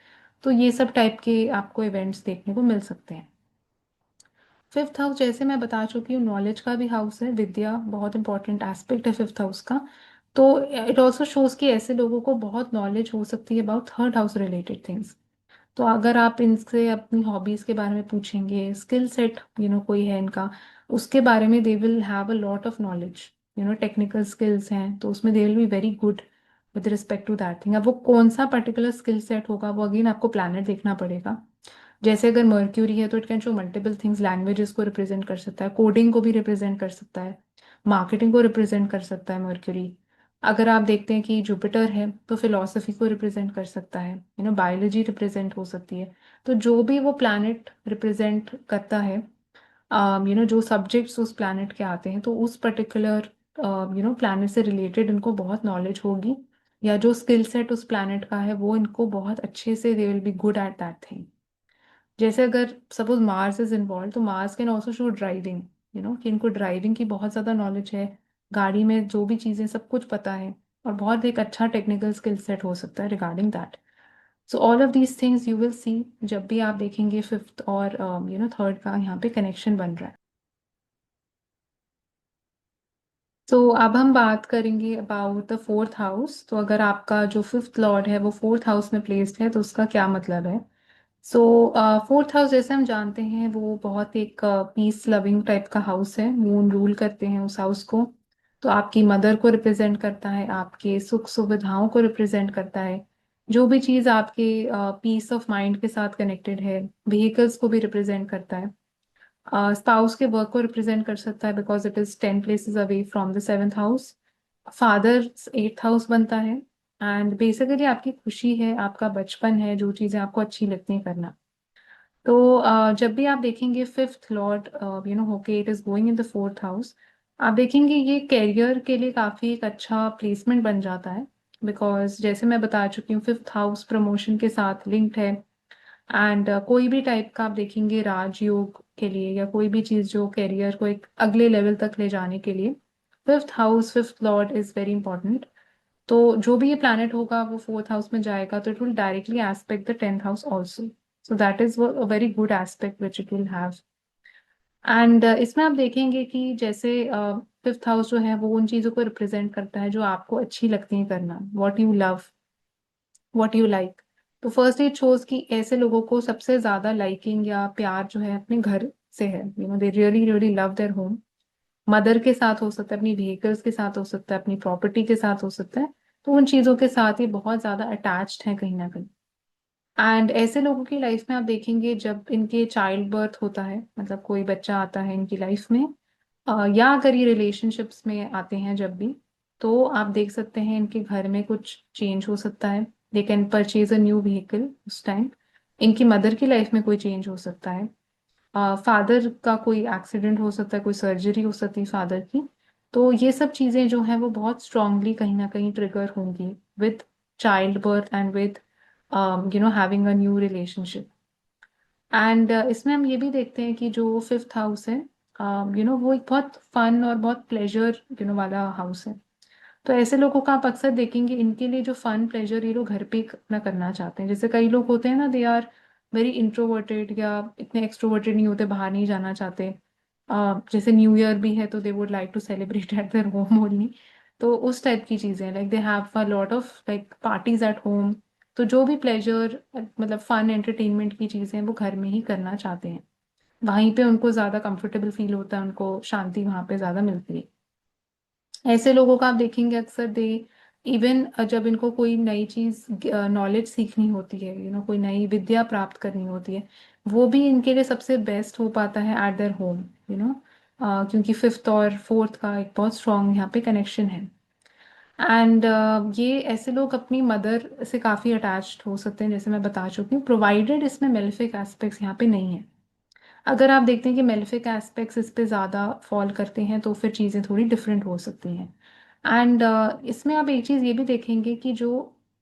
तो ये सब टाइप के आपको इवेंट्स देखने को मिल सकते हैं। फिफ्थ हाउस जैसे मैं बता चुकी हूँ नॉलेज का भी हाउस है, विद्या बहुत इंपॉर्टेंट एस्पेक्ट है फिफ्थ हाउस का। तो इट ऑल्सो शोज कि ऐसे लोगों को बहुत नॉलेज हो सकती है about third house related things. तो अगर आप इनसे अपनी हॉबीज के बारे में पूछेंगे, स्किल सेट कोई है इनका, उसके बारे में they will have a lot of knowledge. Technical skills हैं तो उसमें they will be very good with respect to that thing. अब वो कौन सा पर्टिकुलर स्किल सेट होगा वो अगेन आपको प्लानट देखना पड़ेगा। जैसे अगर मर्क्यूरी है तो it can show multiple things, languages को रिप्रेजेंट कर सकता है, कोडिंग को भी रिप्रेजेंट कर सकता है, मार्केटिंग को रिप्रेजेंट कर सकता है मर्क्यूरी। अगर आप देखते हैं कि जुपिटर है तो फिलोसफी को रिप्रेजेंट कर सकता है, बायोलॉजी रिप्रेजेंट हो सकती है। तो जो भी वो प्लैनेट रिप्रेजेंट करता है, जो सब्जेक्ट्स उस प्लैनेट के आते हैं, तो उस पर्टिकुलर प्लैनेट से रिलेटेड इनको बहुत नॉलेज होगी, या जो स्किल सेट उस प्लैनेट का है वो इनको बहुत अच्छे से दे will be good at that thing. जैसे अगर सपोज मार्स इज इन्वॉल्व, तो Mars can also show driving, कि इनको ड्राइविंग की बहुत ज़्यादा नॉलेज है, गाड़ी में जो भी चीज़ें सब कुछ पता है, और बहुत एक अच्छा टेक्निकल स्किल सेट हो सकता है regarding that. So all of these things you will see जब भी आप देखेंगे फिफ्थ और थर्ड का यहाँ पे कनेक्शन बन रहा है। तो अब हम बात करेंगे अबाउट द फोर्थ हाउस। तो अगर आपका जो फिफ्थ लॉर्ड है वो फोर्थ हाउस में प्लेस्ड है तो उसका क्या मतलब है। सो फोर्थ हाउस जैसे हम जानते हैं वो बहुत एक पीस लविंग टाइप का हाउस है, मून रूल करते हैं उस हाउस को। तो आपकी मदर को रिप्रेजेंट करता है, आपके सुख सुविधाओं को रिप्रेजेंट करता है, जो भी चीज़ आपके पीस ऑफ माइंड के साथ कनेक्टेड है, व्हीकल्स को भी रिप्रेजेंट करता है। स्पाउस के वर्क को रिप्रेजेंट कर सकता है because it is 10 places away from the 7th house. Father 8th house बनता है। एंड बेसिकली आपकी खुशी है, आपका बचपन है, जो चीज़ें आपको अच्छी लगती हैं करना। तो जब भी आप देखेंगे फिफ्थ लॉर्ड होके it is going in the fourth house, आप देखेंगे ये कैरियर के लिए काफी एक अच्छा प्लेसमेंट बन जाता है। बिकॉज जैसे मैं बता चुकी हूँ फिफ्थ हाउस प्रमोशन के साथ लिंक्ड है। एंड कोई भी टाइप का आप देखेंगे राजयोग के लिए, या कोई भी चीज जो कैरियर को एक अगले लेवल तक ले जाने के लिए, fifth house fifth lord is very important. तो जो भी ये प्लैनेट होगा वो फोर्थ हाउस में जाएगा तो it will directly aspect the 10th house also. So that is a very good aspect which it will have. And इसमें आप देखेंगे कि जैसे फिफ्थ हाउस जो है वो उन चीज़ों को रिप्रेजेंट करता है जो आपको अच्छी लगती है करना, what you love, what you like. तो फर्स्ट इट शोज कि ऐसे लोगों को सबसे ज्यादा लाइकिंग या प्यार जो है अपने घर से है, दे really really love their home. Mother के साथ हो सकता है, अपनी व्हीकल्स के साथ हो सकता है, अपनी प्रॉपर्टी के साथ हो सकता है। तो उन चीजों के साथ ये बहुत ज्यादा अटैच्ड है कहीं ना कहीं। एंड ऐसे लोगों की लाइफ में आप देखेंगे जब इनके चाइल्ड बर्थ होता है, मतलब कोई बच्चा आता है इनकी लाइफ में, या अगर ये रिलेशनशिप्स में आते हैं जब भी, तो आप देख सकते हैं इनके घर में कुछ चेंज हो सकता है। They can purchase a new vehicle उस टाइम। इनकी मदर की लाइफ में कोई चेंज हो सकता है। फादर का कोई एक्सीडेंट हो सकता है, कोई सर्जरी हो सकती है फादर की। तो ये सब चीजें जो हैं वो बहुत स्ट्रांगली कहीं ना कहीं ट्रिगर होंगी with child birth and with having a new relationship. And इसमें हम ये भी देखते हैं कि जो फिफ्थ हाउस है, वो एक बहुत फन और बहुत प्लेजर वाला हाउस है। तो ऐसे लोगों का आप अक्सर देखेंगे, इनके लिए जो फन प्लेजर ये लोग घर पे अपना करना चाहते हैं। जैसे कई लोग होते हैं ना, दे आर वेरी इंट्रोवर्टेड या इतने एक्सट्रोवर्टेड नहीं होते, बाहर नहीं जाना चाहते। जैसे न्यू ईयर भी है तो they would like to celebrate at their home only. तो उस टाइप की चीजें, like they have a lot of like parties at home. तो जो भी प्लेजर, मतलब फन एंटरटेनमेंट की चीजें हैं वो घर में ही करना चाहते हैं। वहीं पे उनको ज्यादा कंफर्टेबल फील होता है, उनको शांति वहां पे ज्यादा मिलती है। ऐसे लोगों का आप देखेंगे अक्सर दे इवन जब इनको कोई नई चीज नॉलेज सीखनी होती है, कोई नई विद्या प्राप्त करनी होती है, वो भी इनके लिए सबसे बेस्ट हो पाता है eight their home. You know क्योंकि फिफ्थ और फोर्थ का एक बहुत स्ट्रांग यहाँ पे कनेक्शन है। एंड ये ऐसे लोग अपनी मदर से काफी अटैच्ड हो सकते हैं, जैसे मैं बता चुकी हूँ, प्रोवाइडेड इसमें मेलिफिक एस्पेक्ट्स यहाँ पे नहीं है। अगर आप देखते हैं कि मेलिफिक एस्पेक्ट्स इस पे ज़्यादा फॉल करते हैं तो फिर चीज़ें थोड़ी डिफरेंट हो सकती हैं। एंड इसमें आप एक चीज़ ये भी देखेंगे कि जो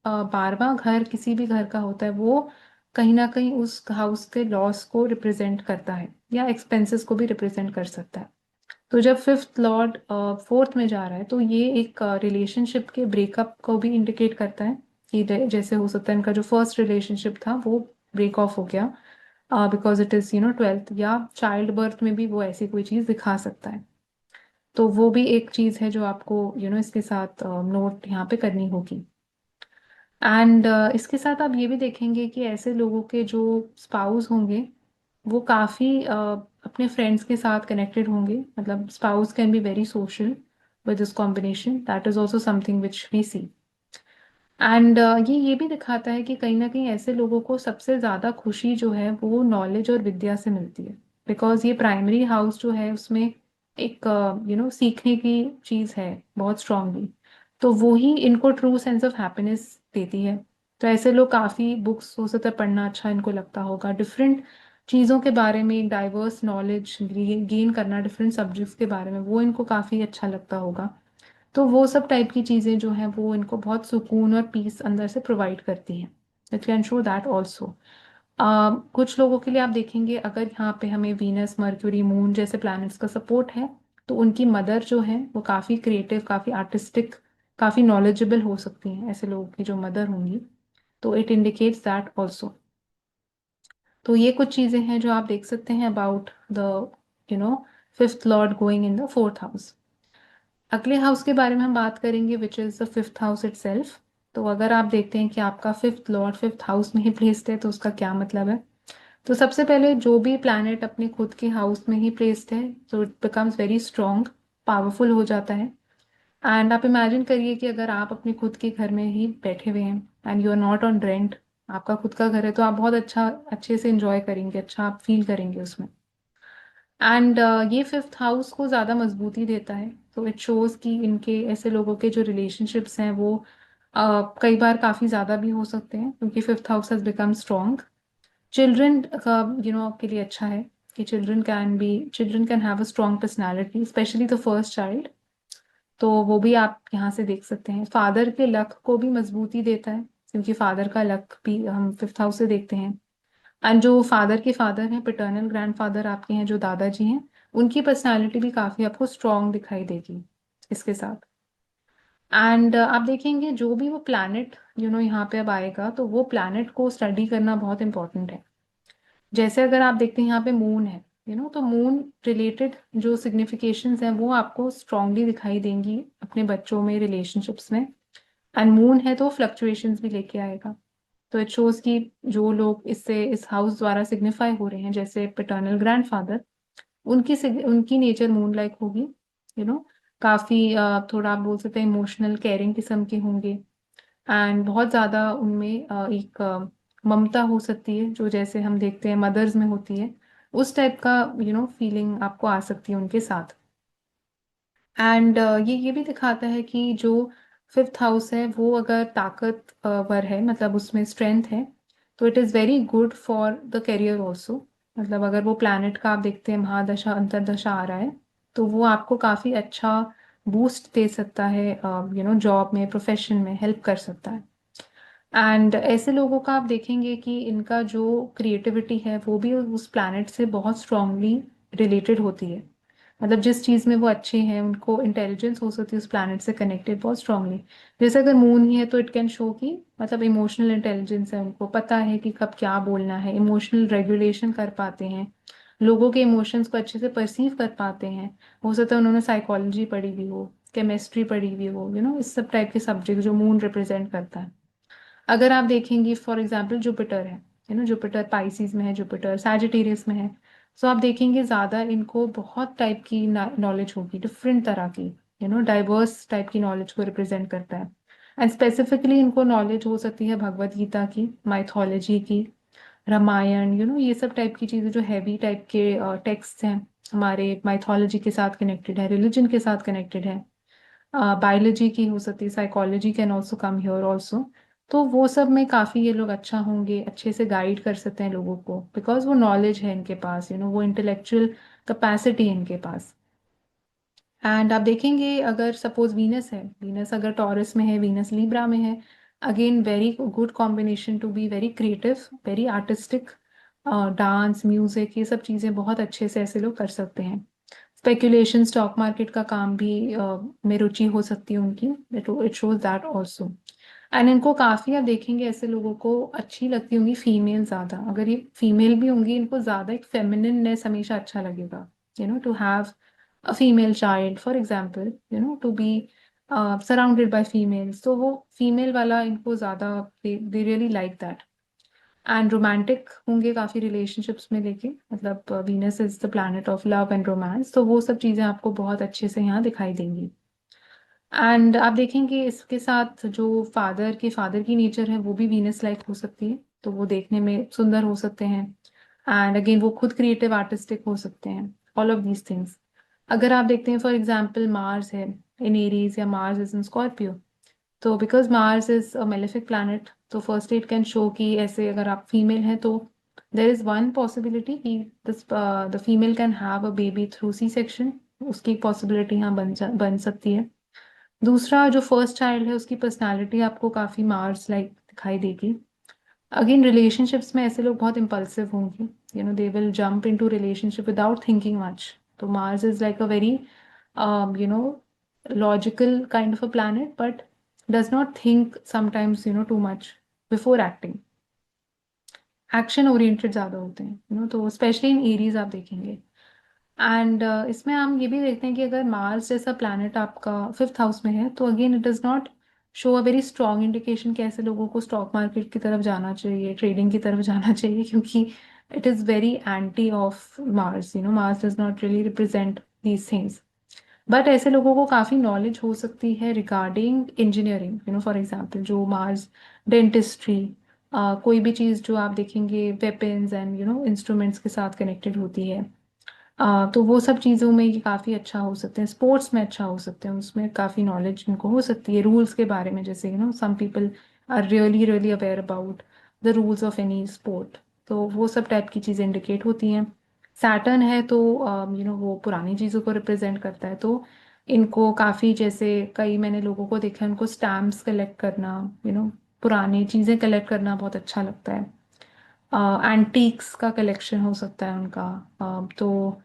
12वां घर किसी भी घर का होता है, वो कहीं ना कहीं उस हाउस के लॉस को रिप्रेजेंट करता है या एक्सपेंसेस को भी रिप्रेजेंट कर सकता है। तो जब फिफ्थ लॉर्ड फोर्थ में जा रहा है तो ये एक रिलेशनशिप के ब्रेकअप को भी इंडिकेट करता है। कि जैसे हो सकता है इनका जो फर्स्ट रिलेशनशिप था वो ब्रेक ऑफ हो गया बिकॉज इट इज 12th, या चाइल्ड बर्थ में भी वो ऐसी कोई चीज दिखा सकता है। तो वो भी एक चीज है जो आपको इसके साथ नोट यहाँ पे करनी होगी। एंड इसके साथ आप ये भी देखेंगे कि ऐसे लोगों के जो स्पाउस होंगे वो काफी अपने फ्रेंड्स के साथ कनेक्टेड होंगे। मतलब spouse can be very social with this combination, that is also something which we see. And ये भी दिखाता है कि कहीं ना कहीं ऐसे लोगों को सबसे ज्यादा खुशी जो है वो नॉलेज और विद्या से मिलती है। बिकॉज ये प्राइमरी हाउस जो है उसमें एक सीखने की चीज है बहुत स्ट्रांगली। तो वो ही इनको ट्रू सेंस ऑफ हैप्पीनेस देती है। तो ऐसे लोग काफी बुक्स हो सकता है पढ़ना अच्छा इनको लगता होगा, डिफरेंट चीजों के बारे में एक डाइवर्स नॉलेज गेन करना, डिफरेंट सब्जेक्ट्स के बारे में वो इनको काफी अच्छा लगता होगा। तो वो सब टाइप की चीज़ें जो हैं वो इनको बहुत सुकून और पीस अंदर से प्रोवाइड करती हैं। It can show that also. कुछ लोगों के लिए आप देखेंगे अगर यहाँ पे हमें वीनस, मर्क्यूरी, मून जैसे प्लैनेट्स का सपोर्ट है, तो उनकी मदर जो है वो काफ़ी क्रिएटिव, काफ़ी आर्टिस्टिक, काफ़ी नॉलेजेबल हो सकती हैं, ऐसे लोगों की जो मदर होंगी। तो इट इंडिकेट्स दैट ऑल्सो। तो ये कुछ चीज़ें हैं जो आप देख सकते हैं about the you know fifth Lord going in the fourth house. अगले हाउस के बारे में हम बात करेंगे विच is the fifth house itself. तो अगर आप देखते हैं कि आपका फिफ्थ लॉर्ड फिफ्थ हाउस में ही प्लेस्ड है तो उसका क्या मतलब है। तो सबसे पहले जो भी प्लैनेट अपने खुद के हाउस में ही प्लेस्ड है तो it becomes very strong, powerful हो जाता है। एंड आप इमेजिन करिए कि अगर आप अपने खुद के घर में ही बैठे हुए हैं and you are not on rent, आपका खुद का घर है, तो आप बहुत अच्छे से इंजॉय करेंगे, अच्छा आप फील करेंगे उसमें। एंड ये फिफ्थ हाउस को ज़्यादा मजबूती देता है। तो इट शोज कि इनके ऐसे लोगों के जो रिलेशनशिप्स हैं वो कई बार काफ़ी ज़्यादा भी हो सकते हैं क्योंकि fifth house has become strong. Children का के लिए अच्छा है कि children can have a strong personality, specially the first child. तो वो भी आप यहाँ से देख सकते हैं। फादर के लक को भी मजबूती देता है क्योंकि फादर का लक भी हम फिफ्थ हाउस से देखते हैं। एंड जो फादर के फादर हैं, पिटर्नल ग्रैंडफादर आपके हैं, जो दादाजी हैं, उनकी पर्सनालिटी भी काफी आपको स्ट्रांग दिखाई देगी इसके साथ। एंड आप देखेंगे जो भी वो प्लैनेट यहाँ पे अब आएगा तो वो प्लैनेट को स्टडी करना बहुत इंपॉर्टेंट है। जैसे अगर आप देखते हैं यहाँ पे मून है, तो मून रिलेटेड जो सिग्निफिकेशंस हैं वो आपको स्ट्रांगली दिखाई देंगी अपने बच्चों में, रिलेशनशिप्स में। एंड मून है तो फ्लक्चुएशंस भी लेके आएगा। तो इट शोज कि जो लोग इससे इस हाउस द्वारा सिग्निफाई हो रहे हैं, जैसे पैटर्नल ग्रैंडफादर, उनकी नेचर मून लाइक होगी, काफी थोड़ा आप बोल सकते हैं इमोशनल केयरिंग किस्म के होंगे। एंड बहुत ज्यादा उनमें एक ममता हो सकती है, जो जैसे हम देखते हैं मदर्स में होती है, उस टाइप का फीलिंग आपको आ सकती है उनके साथ। एंड ये भी दिखाता है कि जो फिफ्थ हाउस है वो अगर ताकतवर है, मतलब उसमें स्ट्रेंथ है, तो it is very good for the career also. मतलब अगर वो प्लैनेट का आप देखते हैं महादशा अंतर्दशा आ रहा है, तो वो आपको काफ़ी अच्छा बूस्ट दे सकता है, जॉब में, प्रोफेशन में हेल्प कर सकता है। एंड ऐसे लोगों का आप देखेंगे कि इनका जो क्रिएटिविटी है वो भी उस प्लैनेट से बहुत स्ट्रांगली रिलेटेड होती है। मतलब जिस चीज़ में वो अच्छे हैं, उनको इंटेलिजेंस हो सकती है उस प्लैनेट से कनेक्टेड बहुत स्ट्रांगली। जैसे अगर मून ही है तो इट कैन शो कि मतलब इमोशनल इंटेलिजेंस है, उनको पता है कि कब क्या बोलना है, इमोशनल रेगुलेशन कर पाते हैं, लोगों के इमोशंस को अच्छे से परसीव कर पाते हैं। हो सकता है उन्होंने साइकोलॉजी पढ़ी हुई हो, केमिस्ट्री पढ़ी हुई हो, इस सब टाइप के सब्जेक्ट जो मून रिप्रेजेंट करता है। अगर आप देखेंगे फॉर एग्जाम्पल जुपिटर है ना, जुपिटर पाइसिस में है, जुपिटर सैजिटेरियस में है, सो आप देखेंगे ज्यादा इनको बहुत टाइप की नॉलेज होगी, डिफरेंट तरह की, डाइवर्स टाइप की नॉलेज को रिप्रेजेंट करता है। एंड स्पेसिफिकली इनको नॉलेज हो सकती है भगवत गीता की, माइथोलॉजी की, रामायण, ये सब टाइप की चीजें जो हैवी टाइप के टेक्स्ट हैं, हमारे माइथोलॉजी के साथ कनेक्टेड है, रिलीजन के साथ कनेक्टेड है, बायोलॉजी की हो सकती है, psychology can also come here also. तो वो सब में काफ़ी ये लोग अच्छा होंगे, अच्छे से गाइड कर सकते हैं लोगों को, बिकॉज वो नॉलेज है इनके पास, वो इंटेलेक्चुअल कैपेसिटी है इनके पास। एंड आप देखेंगे अगर सपोज वीनस है, वीनस अगर टॉरस में है, वीनस लीब्रा में है, again very good combination to be very creative, very artistic, dance music ये सब चीज़ें बहुत अच्छे से ऐसे लोग कर सकते हैं। स्पेकुलेशन स्टॉक मार्केट का काम भी में रुचि हो सकती है उनकी, it shows that also. And इनको काफी आप देखेंगे ऐसे लोगों को अच्छी लगती होंगी फीमेल ज्यादा, अगर ये फीमेल भी होंगी इनको ज्यादा एक फेमिनिननेस हमेशा अच्छा लगेगा, to have a female child for example, to be surrounded by females, तो वो फीमेल वाला इनको ज्यादा, they really like that. And romantic होंगे काफी रिलेशनशिप्स में लेके, मतलब Venus is the planet of love and romance, तो वो सब चीजें आपको बहुत अच्छे से यहाँ दिखाई देंगी। एंड आप देखेंगे इसके साथ जो फादर की नेचर है वो भी वीनस लाइक हो सकती है, तो वो देखने में सुंदर हो सकते हैं। एंड अगेन वो खुद क्रिएटिव आर्टिस्टिक हो सकते हैं, ऑल ऑफ दीज थिंग्स। अगर आप देखते हैं फॉर एग्जाम्पल मार्स है इन एरीज या मार्स इज इन स्कॉर्पियो, तो because Mars is a malefic planet, तो फर्स्ट इट कैन शो कि ऐसे अगर आप फीमेल हैं तो देर इज वन पॉसिबिलिटी कि this the female can have a baby through C section, उसकी पॉसिबिलिटी यहाँ बन सकती है। दूसरा जो फर्स्ट चाइल्ड है उसकी पर्सनालिटी आपको काफी मार्स लाइक दिखाई देगी। अगेन रिलेशनशिप्स में ऐसे लोग बहुत इम्पल्सिव होंगे, they will jump into relationship without thinking much. तो Mars is like a very logical kind of a planet, but does not think sometimes too much before acting, action oriented ज्यादा होते हैं, तो स्पेशली इन एरीज आप देखेंगे। एंड इसमें हम ये भी देखते हैं कि अगर मार्स जैसा प्लैनेट आपका फिफ्थ हाउस में है, तो again it does not show a very strong indication कि ऐसे लोगों को स्टॉक मार्केट की तरफ जाना चाहिए, ट्रेडिंग की तरफ जाना चाहिए, क्योंकि it is very anti of Mars, Mars does not really represent these things. But ऐसे लोगों को काफ़ी नॉलेज हो सकती है रिगार्डिंग इंजीनियरिंग, फॉर एग्जाम्पल जो मार्स डेंटिस्ट्री, कोई भी चीज़ जो आप देखेंगे वेपन्स एंड इंस्ट्रूमेंट्स के साथ कनेक्टेड होती है, तो वो सब चीज़ों में ये काफ़ी अच्छा हो सकते हैं, स्पोर्ट्स में अच्छा हो सकते हैं, उसमें काफ़ी नॉलेज इनको हो सकती है रूल्स के बारे में, जैसे some people are really really aware about the rules of any sport, तो वो सब टाइप की चीज़ें इंडिकेट होती हैं। सैटर्न है तो वो पुरानी चीज़ों को रिप्रेजेंट करता है, तो इनको काफ़ी, जैसे कई मैंने लोगों को देखा है उनको स्टैम्प्स कलेक्ट करना, पुरानी चीज़ें कलेक्ट करना बहुत अच्छा लगता है। एंटीक्स का कलेक्शन हो सकता है उनका, तो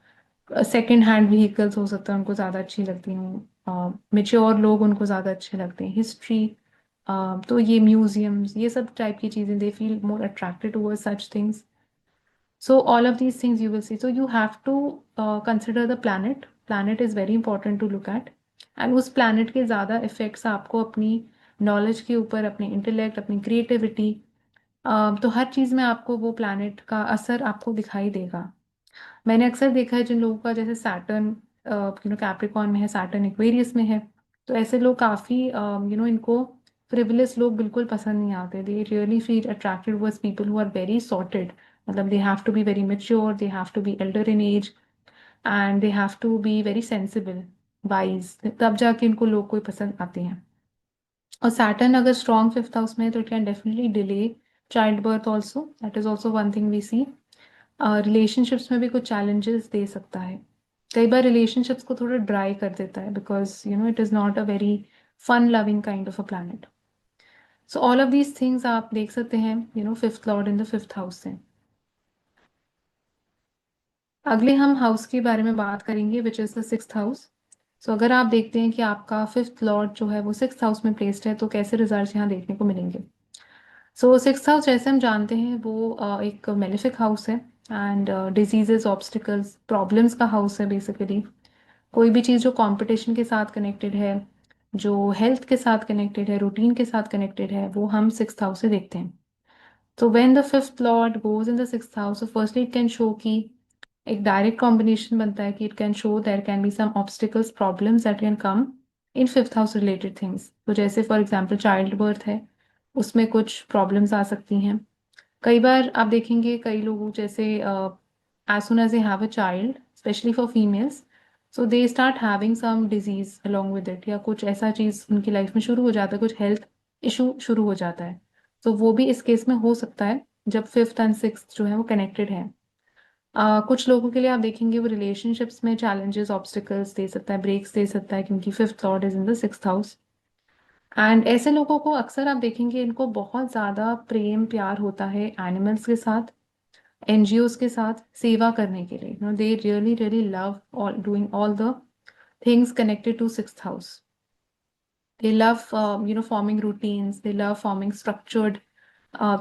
सेकंड हैंड व्हीकल्स हो सकता है उनको ज़्यादा अच्छी लगती हूँ, मेच्योर लोग उनको ज़्यादा अच्छे लगते हैं, हिस्ट्री, तो ये म्यूजियम्स ये सब टाइप की चीज़ें, they feel more attracted toward such things. So all of these things you will see. So you have to consider the planet. Planet is very important to look at. And उस planet के ज़्यादा effects आपको अपनी knowledge के ऊपर, अपने intellect, अपनी creativity, तो हर चीज़ में आपको वो planet का असर आपको दिखाई देगा। मैंने अक्सर देखा है जिन लोगों का जैसे सैटर्न कैप्रिकॉन में है, सैटर्न एक्वेरियस में है, तो ऐसे लोग काफी इनको फ्रिवलेस लोग बिल्कुल पसंद नहीं आते। They really feel attracted towards people who are very sorted. मतलब they have to be very mature, they have to be elder in age, and they have to be very sensible, wise, तब जाके इनको लोग कोई पसंद आते हैं। और सैटर्न अगर स्ट्रॉन्ग फिफ्थ हाउस में है तो it can definitely delay child birth also, that is also one thing we see. Relationships में भी कुछ चैलेंजेस दे सकता है। कई बार रिलेशनशिप्स को थोड़ा ड्राई कर देता है, because it is not a very fun loving kind of a planet. So all of these things आप देख सकते हैं fifth lord in the fifth house से। अगले हम हाउस के बारे में बात करेंगे which is the sixth house. So अगर आप देखते हैं कि आपका फिफ्थ लॉर्ड जो है वो सिक्स्थ हाउस में प्लेस्ड है, तो कैसे रिजल्ट यहाँ देखने को मिलेंगे। सो सिक्स्थ हाउस जैसे हम जानते हैं वो एक मेलिफिक हाउस है, एंड डिजीजेस, ऑब्स्टिकल्स, प्रॉब्लम्स का हाउस है बेसिकली। कोई भी चीज़ जो कंपटीशन के साथ कनेक्टेड है, जो हेल्थ के साथ कनेक्टेड है, रूटीन के साथ कनेक्टेड है, वो हम सिक्स्थ हाउस से देखते हैं। तो when the fifth lord goes in the sixth house, firstly it can show कि एक डायरेक्ट कॉम्बिनेशन बनता है कि it can show there can be some obstacles, problems that can come in fifth house related things. तो जैसे फॉर एग्जांपल चाइल्ड बर्थ है, उसमें कुछ प्रॉब्लम्स आ सकती हैं। कई बार आप देखेंगे कई लोगों जैसे as soon as they have a child, specially for females, so they start having some disease along with it, या कुछ ऐसा चीज उनकी लाइफ में शुरू हो जाता है, कुछ हेल्थ इशू शुरू हो जाता है। तो वो भी इस केस में हो सकता है जब फिफ्थ एंड सिक्स्थ जो है वो कनेक्टेड है। कुछ लोगों के लिए आप देखेंगे वो रिलेशनशिप्स में चैलेंजेस, ऑब्स्टिकल्स दे सकता है, ब्रेक्स दे सकता है, क्योंकि fifth lord is in the sixth house. And ऐसे लोगों को अक्सर आप देखेंगे इनको बहुत ज़्यादा प्रेम प्यार होता है एनिमल्स के साथ, एनजीओज के साथ सेवा करने के लिए। They really really love all doing all the things connected to sixth house. They love forming routines, they love forming structured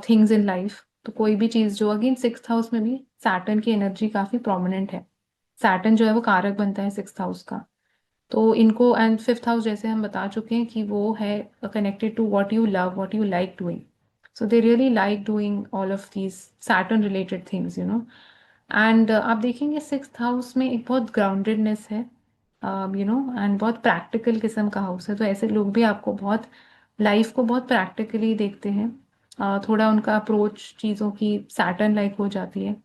things in life. तो कोई भी चीज़ जो अगेन सिक्स्थ हाउस में भी सैटर्न की एनर्जी काफ़ी प्रोमिनेंट है। सैटर्न जो है वो कारक बनता है सिक्स्थ हाउस का। तो इनको, एंड फिफ्थ हाउस जैसे हम बता चुके हैं कि वो है connected to what you love, what you like doing. So they really like doing all of these Saturn related things, and आप देखेंगे सिक्स्थ हाउस में एक बहुत ग्राउंडेडनेस है, एंड बहुत प्रैक्टिकल किस्म का हाउस है। तो ऐसे लोग भी आपको बहुत लाइफ को बहुत प्रैक्टिकली देखते हैं। थोड़ा उनका अप्रोच चीज़ों की सैटर्न लाइक हो जाती है।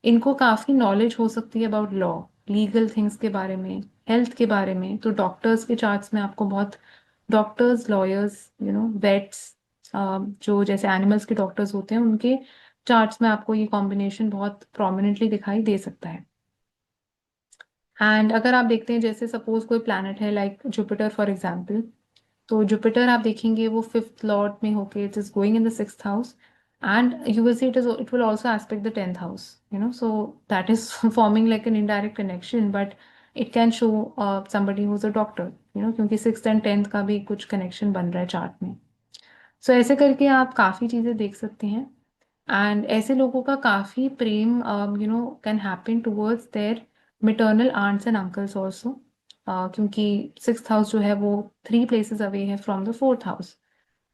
इनको काफ़ी नॉलेज हो सकती है अबाउट लॉ, लीगल थिंग्स के बारे में, हेल्थ के बारे में। तो डॉक्टर्स के चार्ट्स में आपको बहुत डॉक्टर्स, लॉयर्स, वेट्स, जो जैसे एनिमल्स के डॉक्टर्स होते हैं, उनके चार्ट्स में आपको ये कॉम्बिनेशन बहुत प्रोमिनेंटली दिखाई दे सकता है। एंड अगर आप देखते हैं जैसे सपोज कोई प्लैनेट है लाइक जुपिटर फॉर एग्जाम्पल, तो जुपिटर आप देखेंगे वो फिफ्थ लॉर्ड में होके it is going in the sixth house, and you will see it will also aspect the 10th house, so that is forming like an indirect connection, but it can show somebody who's a doctor, क्योंकि सिक्स्थ एंड टेंथ का भी कुछ कनेक्शन बन रहा है चार्ट में। सो ऐसे करके आप काफ़ी चीज़ें देख सकते हैं। एंड ऐसे लोगों का काफ़ी प्रेम can happen towards their maternal aunts and uncles also, क्योंकि सिक्स्थ हाउस जो है वो 3 places अवे है फ्रॉम द फोर्थ हाउस।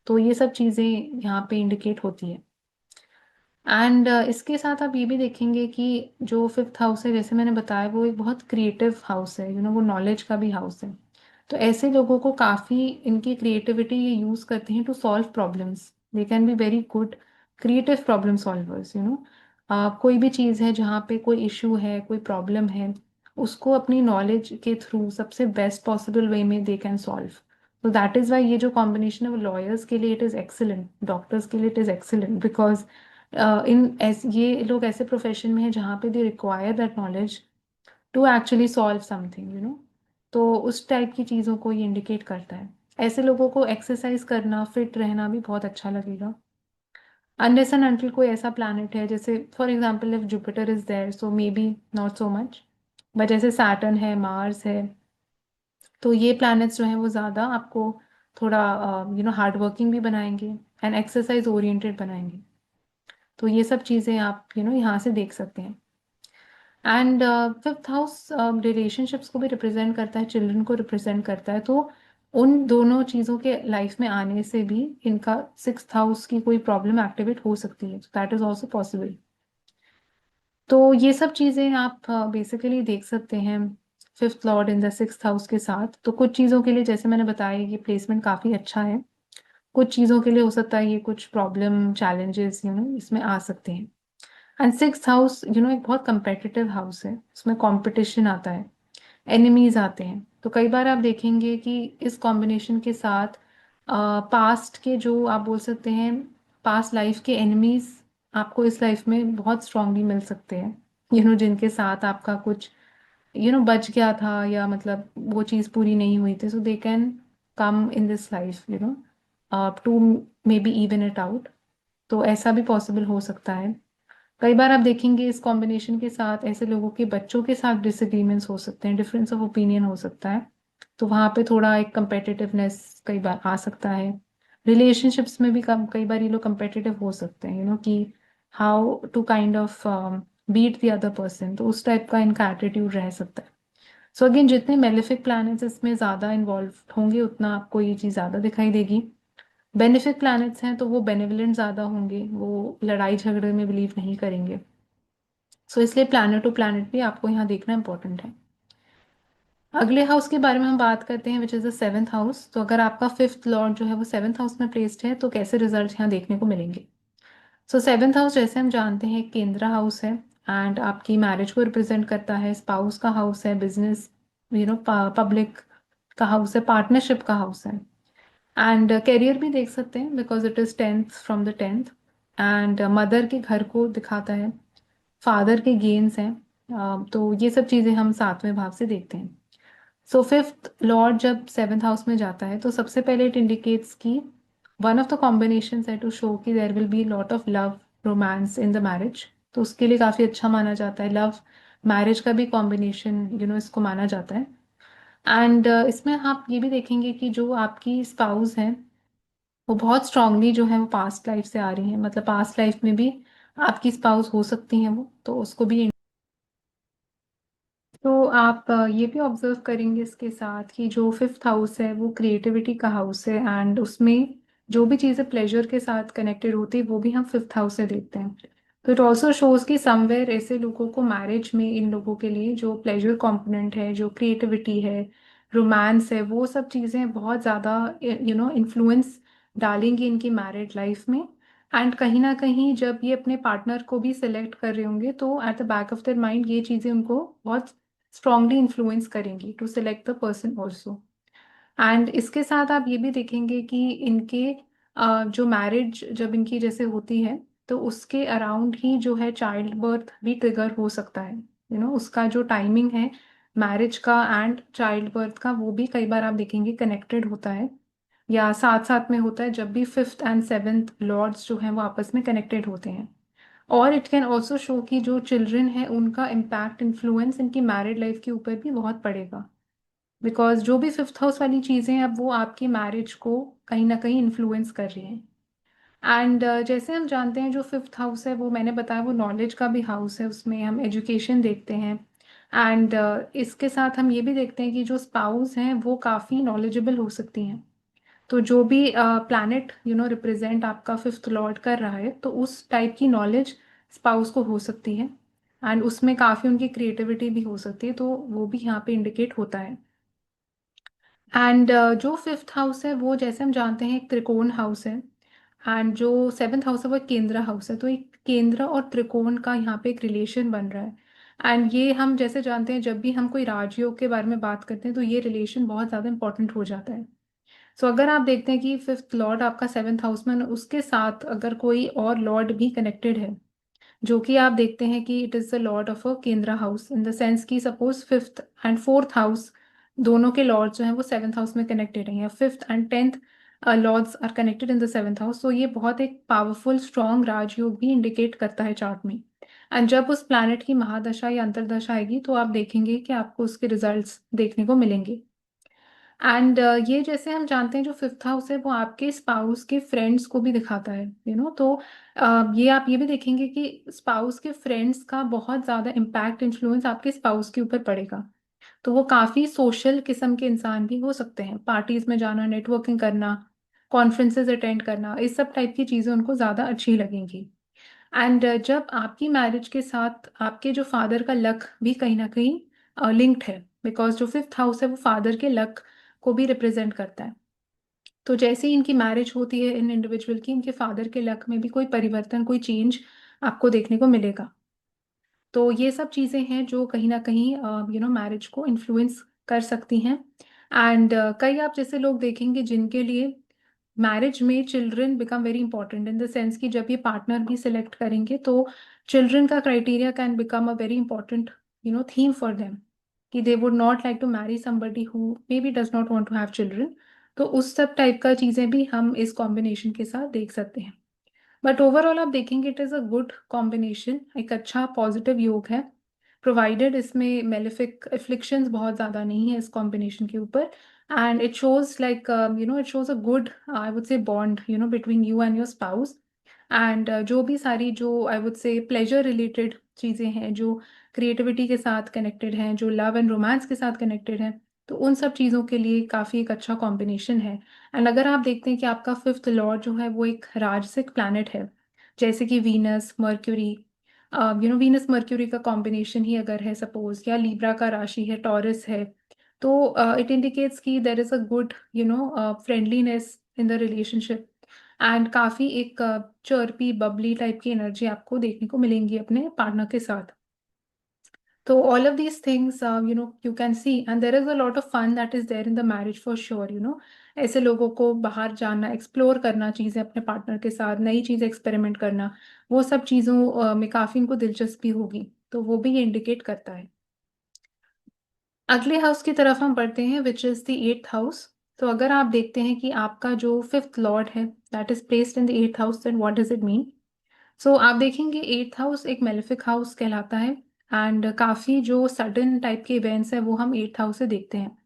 तो ये सब चीज़ें यहाँ पे इंडिकेट होती है। एंड इसके साथ आप ये भी देखेंगे कि जो फिफ्थ हाउस है, जैसे मैंने बताया, वो एक बहुत क्रिएटिव हाउस है, वो नॉलेज का भी हाउस है। तो ऐसे लोगों को काफ़ी इनकी क्रिएटिविटी ये यूज़ करते हैं to solve problems. They can be very good creative problem solvers, कोई भी चीज़ है जहाँ पे कोई इशू है, कोई प्रॉब्लम है, उसको अपनी नॉलेज के थ्रू सबसे बेस्ट पॉसिबल वे में दे कैन सॉल्व। तो दैट इज़ वाई ये जो कॉम्बिनेशन है वो लॉयर्स के लिए इट इज़ एक्सीलेंट, डॉक्टर्स के लिए इट इज़ एक्सीलेंट, बिकॉज ये लोग ऐसे प्रोफेशन में है जहाँ पे they require that knowledge to actually solve something, तो उस टाइप की चीज़ों को ये इंडिकेट करता है। ऐसे लोगों को एक्सरसाइज करना, फिट रहना भी बहुत अच्छा लगेगा। अनलेस एंड अनटिल कोई ऐसा प्लैनेट है, जैसे for example if Jupiter is there so may be not so much, but जैसे सैटर्न है, मार्स है, तो ये प्लैनेट्स जो हैं वो ज़्यादा आपको थोड़ा हार्ड वर्किंग भी बनाएंगे एंड एक्सरसाइज ओरिएंटेड बनाएंगे। तो ये सब चीज़ें आप यहाँ से देख सकते हैं। एंड फिफ्थ हाउस रिलेशनशिप्स को भी रिप्रेजेंट करता है, चिल्ड्रन को रिप्रेजेंट करता है। तो उन दोनों चीज़ों के लाइफ में आने से भी इनका सिक्स्थ हाउस की कोई प्रॉब्लम एक्टिवेट हो सकती है, दैट इज ऑल्सो पॉसिबल। तो ये सब चीज़ें आप बेसिकली देख सकते हैं fifth lord in the sixth house के साथ। तो कुछ चीज़ों के लिए जैसे मैंने बताया ये प्लेसमेंट काफ़ी अच्छा है, कुछ चीज़ों के लिए हो सकता है ये कुछ प्रॉब्लम चैलेंजेस इसमें आ सकते हैं। एंड सिक्स्थ हाउस एक बहुत कंपेटिटिव हाउस है, उसमें कंपटीशन आता है, एनिमीज आते हैं। तो कई बार आप देखेंगे कि इस कॉम्बिनेशन के साथ पास्ट के जो आप बोल सकते हैं पास्ट लाइफ के एनिमीज आपको इस लाइफ में बहुत स्ट्रांगली मिल सकते हैं, जिनके साथ आपका कुछ बच गया था, या मतलब वो चीज़ पूरी नहीं हुई थी, so they can come in this life to maybe even it out. तो ऐसा भी पॉसिबल हो सकता है। कई बार आप देखेंगे इस कॉम्बिनेशन के साथ ऐसे लोगों के बच्चों के साथ डिसएग्रीमेंट्स हो सकते हैं, डिफरेंस ऑफ ओपिनियन हो सकता है। तो वहाँ पे थोड़ा एक कंपेटिटिवनेस कई बार आ सकता है। रिलेशनशिप्स में भी कई बार ये लोग कंपेटिटिव हो सकते हैं, कि how to kind of beat the other person, तो उस टाइप का इनका एटीट्यूड रह सकता है। सो अगेन जितने मेलेफिक प्लैनेट्स इसमें ज़्यादा इन्वॉल्व होंगे उतना आपको ये चीज़ ज़्यादा दिखाई देगी। बेनिफिक प्लैनेट्स हैं तो वो बेनिवलेंट ज़्यादा होंगे, वो लड़ाई झगड़े में बिलीव नहीं करेंगे। सो इसलिए प्लैनेट टू प्लैनेट भी आपको यहाँ देखना इंपॉर्टेंट है। अगले हाउस के बारे में हम बात करते हैं which is the seventh house. तो अगर आपका फिफ्थ लॉर्ड जो है वो सेवन्थ हाउस में प्लेस्ड है तो कैसे रिजल्ट यहाँ देखने को मिलेंगे। सो सेवन्थ हाउस जैसे हम जानते हैं एक केंद्र हाउस है, एंड आपकी मैरिज को रिप्रेजेंट करता है, स्पाउस का हाउस है, बिजनेस पब्लिक का हाउस है, पार्टनरशिप का हाउस है। एंड करियर भी देख सकते हैं because it is tenth from the tenth. And mother के घर को दिखाता है, फादर के गेन्स हैं। तो ये सब चीज़ें हम सातवें भाव से देखते हैं। सो फिफ्थ लॉर्ड जब सेवेंथ हाउस में जाता है तो सबसे पहले इट इंडिकेट्स कि वन ऑफ द कॉम्बिनेशन है टू शो कि there will be lot of love romance in the marriage. तो उसके लिए काफ़ी अच्छा माना जाता है, लव मैरिज का भी कॉम्बिनेशन इसको माना जाता है। एंड इसमें आप ये भी देखेंगे कि जो आपकी स्पाउस है वो बहुत स्ट्रांगली जो है वो पास्ट लाइफ से आ रही है, मतलब पास्ट लाइफ में भी आपकी स्पाउस हो सकती हैं वो, तो उसको भी। तो आप ये भी ऑब्जर्व करेंगे इसके साथ कि जो फिफ्थ हाउस है वो क्रिएटिविटी का हाउस है, एंड उसमें जो भी चीज़ें प्लेजर के साथ कनेक्टेड होती है वो भी हम फिफ्थ हाउस से देखते हैं। तो इट ऑल्सो शोज कि समवेयर ऐसे लोगों को मैरिज में इन लोगों के लिए जो प्लेजर कंपोनेंट है, जो क्रिएटिविटी है, रोमांस है, वो सब चीज़ें बहुत ज़्यादा इन्फ्लुएंस डालेंगी इनकी मैरिड लाइफ में। एंड कहीं ना कहीं जब ये अपने पार्टनर को भी सिलेक्ट कर रहे होंगे तो at the back of their mind ये चीज़ें उनको बहुत स्ट्रांगली इन्फ्लुएंस करेंगी to select the person also. And इसके साथ आप ये भी देखेंगे कि इनके जो मैरिज जब इनकी जैसे होती है तो उसके अराउंड ही जो है चाइल्ड बर्थ भी ट्रिगर हो सकता है। उसका जो टाइमिंग है मैरिज का एंड चाइल्ड बर्थ का वो भी कई बार आप देखेंगे कनेक्टेड होता है, या साथ साथ में होता है जब भी फिफ्थ एंड सेवेंथ लॉर्ड्स जो हैं वो आपस में कनेक्टेड होते हैं। और इट कैन ऑल्सो शो कि जो चिल्ड्रन है उनका इम्पैक्ट इन्फ्लुएंस इनकी मैरिड लाइफ के ऊपर भी बहुत पड़ेगा, बिकॉज जो भी फिफ्थ हाउस वाली चीज़ें हैं अब वो आपकी मैरिज को कहीं ना कहीं इन्फ्लुएंस कर रही हैं। एंड जैसे हम जानते हैं जो फिफ्थ हाउस है वो मैंने बताया वो नॉलेज का भी हाउस है, उसमें हम एजुकेशन देखते हैं। एंड इसके साथ हम ये भी देखते हैं कि जो स्पाउस हैं वो काफ़ी नॉलेजेबल हो सकती हैं। तो जो भी प्लैनेट रिप्रेजेंट आपका फिफ्थ लॉर्ड कर रहा है तो उस टाइप की नॉलेज स्पाउस को हो सकती है, एंड उसमें काफ़ी उनकी क्रिएटिविटी भी हो सकती है, तो वो भी यहाँ पे इंडिकेट होता है। एंड जो फिफ्थ हाउस है वो जैसे हम जानते हैं एक त्रिकोण हाउस है, एंड जो सेventh हाउस है वो एक केंद्र हाउस है। तो एक केंद्र और त्रिकोण का यहाँ पे एक रिलेशन बन रहा है। एंड ये हम जैसे जानते हैं जब भी हम कोई राजयोग के बारे में बात करते हैं तो ये रिलेशन बहुत ज़्यादा इंपॉर्टेंट हो जाता है। सो अगर आप देखते हैं कि फिफ्थ लॉर्ड आपका सेवेंथ हाउस में उसके साथ अगर कोई और लॉर्ड भी कनेक्टेड है, जो कि आप देखते हैं कि it is the Lord of a केंद्रा हाउस इन द सेंस कि suppose fifth and fourth house दोनों के लॉर्ड जो हैं वो सेवेंथ हाउस में कनेक्टेड हैं, या fifth and tenth lords are connected in the seventh house, तो ये बहुत एक पावरफुल स्ट्रॉन्ग राजयोग भी इंडिकेट करता है चार्ट में। एंड जब उस प्लैनेट की महादशा या अंतरदशा आएगी तो आप देखेंगे कि आपको उसके रिजल्ट्स देखने को मिलेंगे। एंड ये जैसे हम जानते हैं जो फिफ्थ हाउस है वो आपके स्पाउस के फ्रेंड्स को भी दिखाता है, तो ये आप ये भी देखेंगे कि स्पाउस के फ्रेंड्स का बहुत ज़्यादा इम्पैक्ट इन्फ्लुएंस आपके स्पाउस के ऊपर पड़ेगा। तो वो काफ़ी सोशल किस्म के इंसान भी हो सकते हैं, पार्टीज में जाना, नेटवर्किंग करना, कॉन्फ्रेंसेज अटेंड करना, इस सब टाइप की चीज़ें उनको ज़्यादा अच्छी लगेंगी। एंड जब आपकी मैरिज के साथ आपके जो फादर का लक भी कहीं ना कहीं लिंक्ड है, बिकॉज जो फिफ्थ हाउस है वो फादर के लक को भी रिप्रेजेंट करता है। तो जैसे ही इनकी मैरिज होती है इन इंडिविजुअल की, इनके फादर के लक में भी कोई परिवर्तन, कोई चेंज आपको देखने को मिलेगा। तो ये सब चीज़ें हैं जो कहीं ना कहीं मैरिज को इन्फ्लुएंस कर सकती हैं। एंड कई आप जैसे लोग देखेंगे जिनके लिए मैरिज में children become very important, in the sense कि जब ये पार्टनर भी सिलेक्ट करेंगे तो चिल्ड्रन का criteria can become a very important theme for them, कि they would not like to marry somebody who maybe does not want to have children. तो उस सब टाइप का चीज़ें भी हम इस कॉम्बिनेशन के साथ देख सकते हैं। बट ओवरऑल आप देखेंगे it is a good combination, एक अच्छा पॉजिटिव योग है, प्रोवाइडेड इसमें मेलिफिक एफ्लिक्शंस बहुत ज़्यादा नहीं है इस कॉम्बिनेशन के ऊपर। And it shows like it shows a good I would से bond between you and your spouse. And जो भी सारी जो आई वुड से प्लेजर रिलेटेड चीज़ें हैं, जो क्रिएटिविटी के साथ कनेक्टेड हैं, जो लव एंड रोमांस के साथ कनेक्टेड हैं, तो उन सब चीज़ों के लिए काफ़ी एक अच्छा कॉम्बिनेशन है। एंड अगर आप देखते हैं कि आपका फिफ्थ लॉर्ड जो है वो एक राजसिक प्लैनेट है, जैसे कि वीनस मर्क्यूरी, वीनस मर्क्यूरी का कॉम्बिनेशन ही अगर है सपोज, या लीब्रा का राशि है, टॉरस है, तो इट इंडिकेट्स कि देर is a good friendliness in the relationship. And काफ़ी एक चर्पी बबली टाइप की एनर्जी आपको देखने को मिलेंगी अपने पार्टनर के साथ। तो all of these things, you can see, and there is a lot of fun that is there in the marriage for sure. ऐसे लोगों को बाहर जाना, एक्सप्लोर करना चीज़ें अपने पार्टनर के साथ, नई चीज़ें एक्सपेरिमेंट करना, वो सब चीज़ों में काफ़ी इनको दिलचस्पी होगी, तो वो भी ये इंडिकेट करता है। अगले हाउस की तरफ हम बढ़ते हैं, which is the eighth house. तो अगर आप देखते हैं कि आपका जो फिफ्थ लॉर्ड है that is placed in the eighth house, then what does it mean? So आप देखेंगे एट्थ हाउस एक मेलेफिक हाउस कहलाता है। एंड काफ़ी जो सडन टाइप के इवेंट्स हैं वो हम एट्थ हाउस से देखते हैं।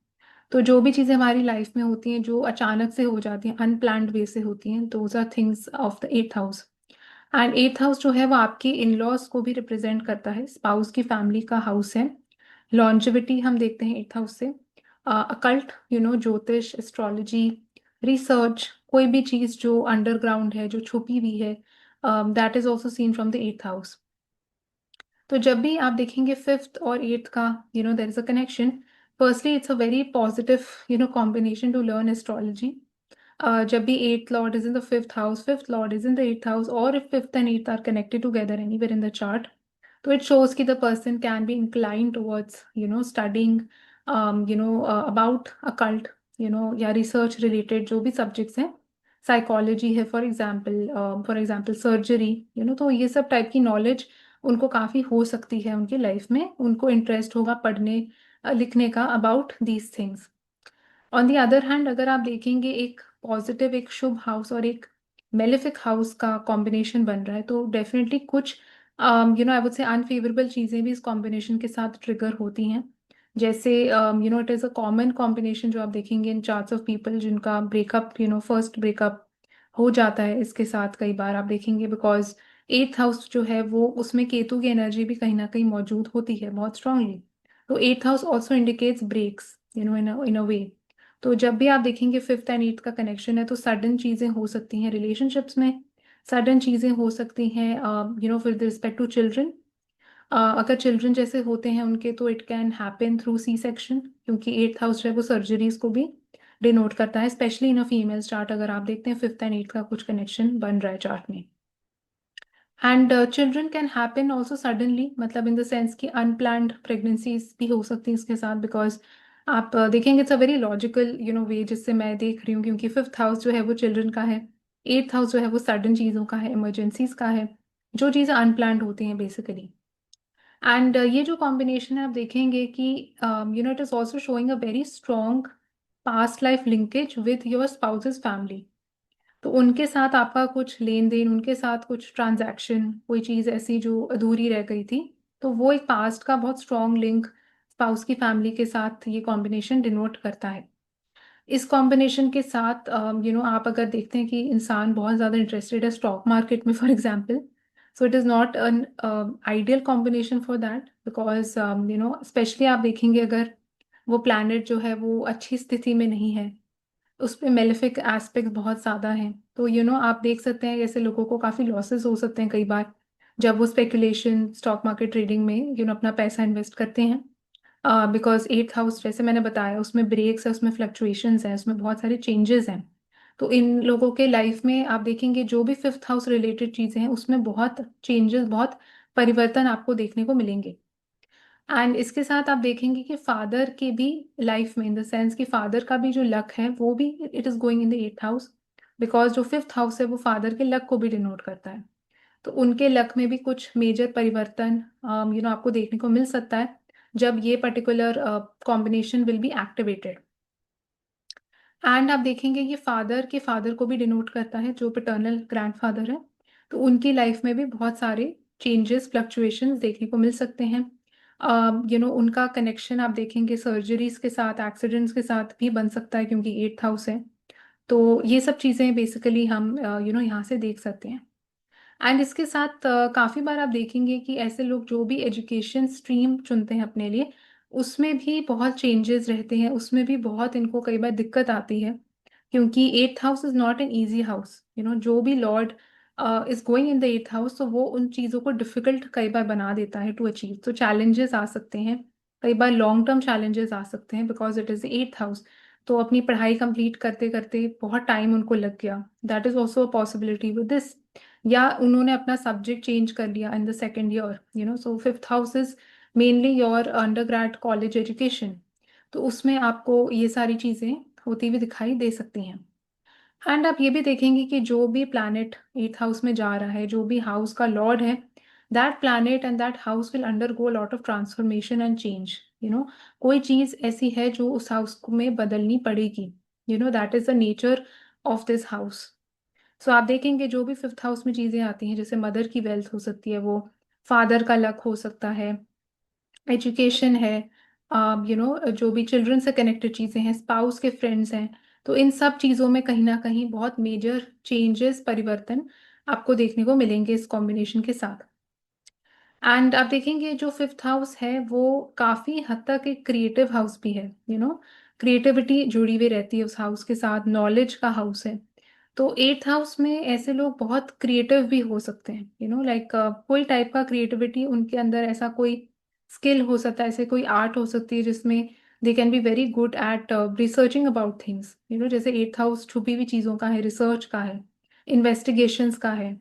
तो जो भी चीज़ें हमारी लाइफ में होती हैं जो अचानक से हो जाती हैं, अनप्लान्ड वे से होती हैं, those are things of the eighth house. And eighth house जो है वो आपके इन लॉज को भी रिप्रेजेंट करता है, स्पाउस की फैमिली का हाउस है। लॉन्जेविटी हम देखते हैं एट्थ हाउस से। अकल्ट ज्योतिष, एस्ट्रोलॉजी, रिसर्च, कोई भी चीज़ जो अंडरग्राउंड है, जो छुपी हुई है, that is also seen from the eighth house. तो जब भी आप देखेंगे फिफ्थ और एट्थ का there is a connection, firstly it's a very positive combination to learn astrology. जब भी eighth lord is in the fifth house, fifth lord is in the eighth house, और if fifth and eighth are connected together anywhere in the chart, तो इट shows कि the person can be inclined towards studying about occult, या रिसर्च रिलेटेड जो भी सब्जेक्ट्स हैं, साइकोलॉजी है फॉर एग्जांपल सर्जरी, तो ये सब टाइप की नॉलेज उनको काफ़ी हो सकती है उनकी लाइफ में, उनको इंटरेस्ट होगा पढ़ने लिखने का about these things. On the other hand अगर आप देखेंगे एक पॉजिटिव, एक शुभ हाउस और एक मेलिफिक हाउस का कॉम्बिनेशन बन रहा है, तो डेफिनेटली कुछ आई वुड से अनफेवरेबल चीज़ें भी इस कॉम्बिनेशन के साथ ट्रिगर होती हैं। जैसे it is a common combination जो आप देखेंगे इन चार्ट्स ऑफ पीपल जिनका ब्रेकअप, फर्स्ट ब्रेकअप हो जाता है इसके साथ, कई बार आप देखेंगे बिकॉज एट्थ हाउस जो है वो उसमें केतु की एनर्जी भी कहीं ना कहीं मौजूद होती है बहुत स्ट्रांगली। तो eighth house also indicates breaks in a way. तो जब भी आप देखेंगे फिफ्थ एंड एट्थ का कनेक्शन है, तो सडन चीज़ें हो सकती हैं रिलेशनशिप्स में, सडन चीज़ें हो सकती हैं विद रिस्पेक्ट टू चिल्ड्रन। अगर चिल्ड्रन जैसे होते हैं उनके, तो it can happen through C section, क्योंकि एट्थ हाउस जो है वो सर्जरीज को भी डिनोट करता है, specially in a female chart. अगर आप देखते हैं फिफ्थ एंड एट्थ का कुछ कनेक्शन बन रहा है चार्ट में, and children can happen also suddenly, मतलब इन द सेंस कि अनप्लान्ड प्रेगनेंसीज भी हो सकती हैं इसके साथ, बिकॉज आप देखेंगे इट्स अ वेरी लॉजिकल वे जिससे मैं देख रही हूँ, क्योंकि फिफ्थ हाउस जो है वो चिल्ड्रन का है, एट्थ हाउस जो है वो सडन चीज़ों का है, इमरजेंसीज का है, जो चीज़ें अनप्लान्ड होती हैं बेसिकली। एंड ये जो कॉम्बिनेशन है आप देखेंगे कि it is also showing a very strong past life linkage with your spouses family. तो उनके साथ आपका कुछ लेन देन, उनके साथ कुछ ट्रांजैक्शन, कोई चीज़ ऐसी जो अधूरी रह गई थी, तो वो एक पास्ट का बहुत स्ट्रॉन्ग लिंक स्पाउस की फैमिली के साथ ये कॉम्बिनेशन डिनोट करता है। इस कॉम्बिनेशन के साथ आप अगर देखते हैं कि इंसान बहुत ज़्यादा इंटरेस्टेड है स्टॉक मार्केट में for example, so it is not an ideal combination for that, because specially आप देखेंगे अगर वो प्लैनेट जो है वो अच्छी स्थिति में नहीं है, उस पे मेलेफिक एस्पेक्ट बहुत ज़्यादा हैं, तो आप देख सकते हैं ऐसे लोगों को काफ़ी लॉसेस हो सकते हैं कई बार। जब वो स्पेकुलेशन स्टॉक मार्केट ट्रेडिंग में अपना पैसा इन्वेस्ट करते हैं। बिकॉज एट्थ हाउस जैसे मैंने बताया उसमें ब्रेक्स है, उसमें फ्लक्चुएशंस हैं, उसमें बहुत सारे चेंजेस हैं। तो इन लोगों के लाइफ में आप देखेंगे जो भी फिफ्थ हाउस रिलेटेड चीज़ें हैं उसमें बहुत चेंजेस, बहुत परिवर्तन आपको देखने को मिलेंगे। एंड इसके साथ आप देखेंगे कि फादर के भी लाइफ में, इन द सेंस कि फादर का भी जो लक है वो भी it is going in the eighth house. Because जो फिफ्थ हाउस है वो फादर के लक को भी डिनोट करता है। तो उनके लक में भी कुछ मेजर परिवर्तन आपको देखने को मिल सकता है जब ये particular combination will be activated. And आप देखेंगे कि फादर को भी डिनोट करता है, जो पैटर्नल ग्रैंडफादर है। तो उनकी लाइफ में भी बहुत सारे चेंजेस, फ्लक्चुएशंस देखने को मिल सकते हैं। उनका कनेक्शन आप देखेंगे सर्जरीज के साथ, एक्सीडेंट्स के साथ भी बन सकता है क्योंकि एट्थ हाउस है। तो ये सब चीज़ें बेसिकली हम यहाँ से देख सकते हैं। एंड इसके साथ काफ़ी बार आप देखेंगे कि ऐसे लोग जो भी एजुकेशन स्ट्रीम चुनते हैं अपने लिए, उसमें भी बहुत चेंजेस रहते हैं, उसमें भी बहुत इनको कई बार दिक्कत आती है। क्योंकि eighth house is not an easy house, जो भी Lord is going in the eighth house तो वो उन चीज़ों को डिफिकल्ट कई बार बना देता है टू अचीव। तो चैलेंजेस आ सकते हैं, कई बार लॉन्ग टर्म चैलेंजेस आ सकते हैं because it is eighth house. तो अपनी पढ़ाई कंप्लीट करते करते बहुत टाइम उनको लग गया, that is also a possibility with this. या उन्होंने अपना सब्जेक्ट चेंज कर लिया in the second year, so fifth house is mainly your under grade college education. तो उसमें आपको ये सारी चीज़ें होती हुई दिखाई दे सकती हैं। एंड आप ये भी देखेंगे कि जो भी प्लैनेट एट्थ हाउस में जा रहा है, जो भी हाउस का लॉर्ड है, that planet and that house will undergo lot of transformation and change. कोई चीज़ ऐसी है जो उस हाउस में बदलनी पड़ेगी। That is the nature of this house. So आप देखेंगे जो भी फिफ्थ हाउस में चीज़ें आती हैं, जैसे मदर की वेल्थ हो सकती है, वो फादर का लक हो सकता है, एजुकेशन है, जो भी चिल्ड्रन से कनेक्टेड चीज़ें हैं, स्पाउस के फ्रेंड्स हैं। तो इन सब चीज़ों में कहीं ना कहीं बहुत मेजर चेंजेस, परिवर्तन आपको देखने को मिलेंगे इस कॉम्बिनेशन के साथ। एंड आप देखेंगे जो फिफ्थ हाउस है वो काफ़ी हद तक एक क्रिएटिव हाउस भी है। क्रिएटिविटी जुड़ी हुई रहती है उस हाउस के साथ, नॉलेज का हाउस है। तो एट्थ हाउस में ऐसे लोग बहुत क्रिएटिव भी हो सकते हैं, लाइक कोई टाइप का क्रिएटिविटी उनके अंदर, ऐसा कोई स्किल हो सकता है, ऐसे कोई आर्ट हो सकती है जिसमें दे can be very good at researching about things. जैसे एट्थ हाउस छुपी हुई चीज़ों का है, रिसर्च का है, इन्वेस्टिगेशंस का है।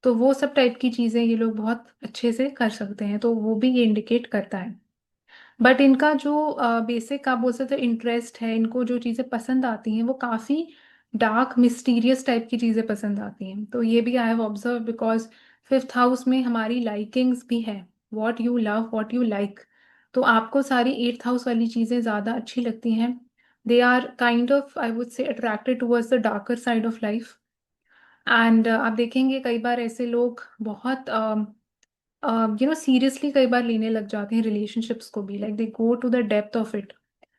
तो वो सब टाइप की चीज़ें ये लोग बहुत अच्छे से कर सकते हैं, तो वो भी ये इंडिकेट करता है। बट इनका जो बेसिक आप बोल सकते हो इंटरेस्ट है, इनको जो चीज़ें पसंद आती हैं वो काफ़ी डार्क मिस्टीरियस टाइप की चीज़ें पसंद आती हैं। तो ये भी I have observe because fifth house में हमारी लाइकिंग्स भी है, what you love, what you like. तो आपको सारी एट्थ हाउस वाली चीज़ें ज़्यादा अच्छी लगती हैं। They are kind of, I would say, attracted towards the darker side of life. And आप देखेंगे कई बार ऐसे लोग बहुत सीरियसली कई बार लेने लग जाते हैं रिलेशनशिप्स को भी, like they go to the depth of it.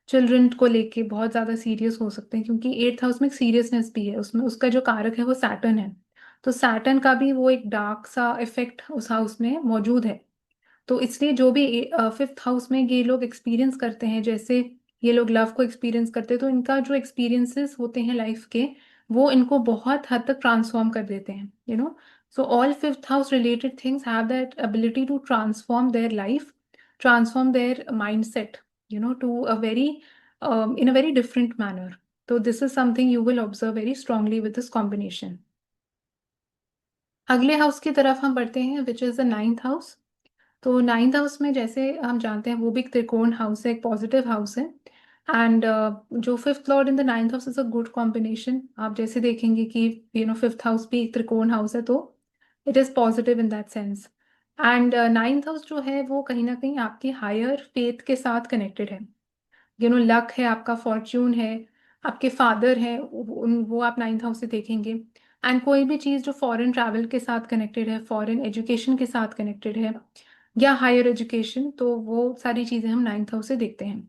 Children को लेके बहुत ज़्यादा सीरियस हो सकते हैं क्योंकि एट्थ हाउस में एक सीरियसनेस भी है, उसमें उसका जो कारक है वो सैटर्न है। तो सैटर्न का भी वो एक डार्क सा इफेक्ट उस हाउस में मौजूद है। तो इसलिए जो भी फिफ्थ हाउस में ये लोग एक्सपीरियंस करते हैं, जैसे ये लोग लव को एक्सपीरियंस करते हैं, तो इनका जो एक्सपीरियंसेस होते हैं लाइफ के, वो इनको बहुत हद तक ट्रांसफॉर्म कर देते हैं। So all fifth house related things have that ability to transform their life, transform their mindset, to a very in a very different manner. So this is something you will observe very strongly with this combination. अगले हाउस की तरफ हम बढ़ते हैं, which is the ninth house. तो नाइन्थ हाउस में जैसे हम जानते हैं वो भी एक त्रिकोण हाउस है, एक पॉजिटिव हाउस है। एंड जो fifth lord in the ninth house is a good combination. आप जैसे देखेंगे कि फिफ्थ हाउस भी एक त्रिकोण हाउस है, तो it is positive in that sense. And ninth house जो है वो कहीं ना कहीं आपकी हायर फेथ के साथ कनेक्टेड है। लक है आपका, फॉर्च्यून है, आपके फादर हैं, वो आप नाइन्थ हाउस से देखेंगे। एंड कोई भी चीज़ जो फॉरेन ट्रैवल के साथ कनेक्टेड है, फॉरेन एजुकेशन के साथ कनेक्टेड है, या हायर एजुकेशन, तो वो सारी चीज़ें हम नाइन्थ हाउस से देखते हैं।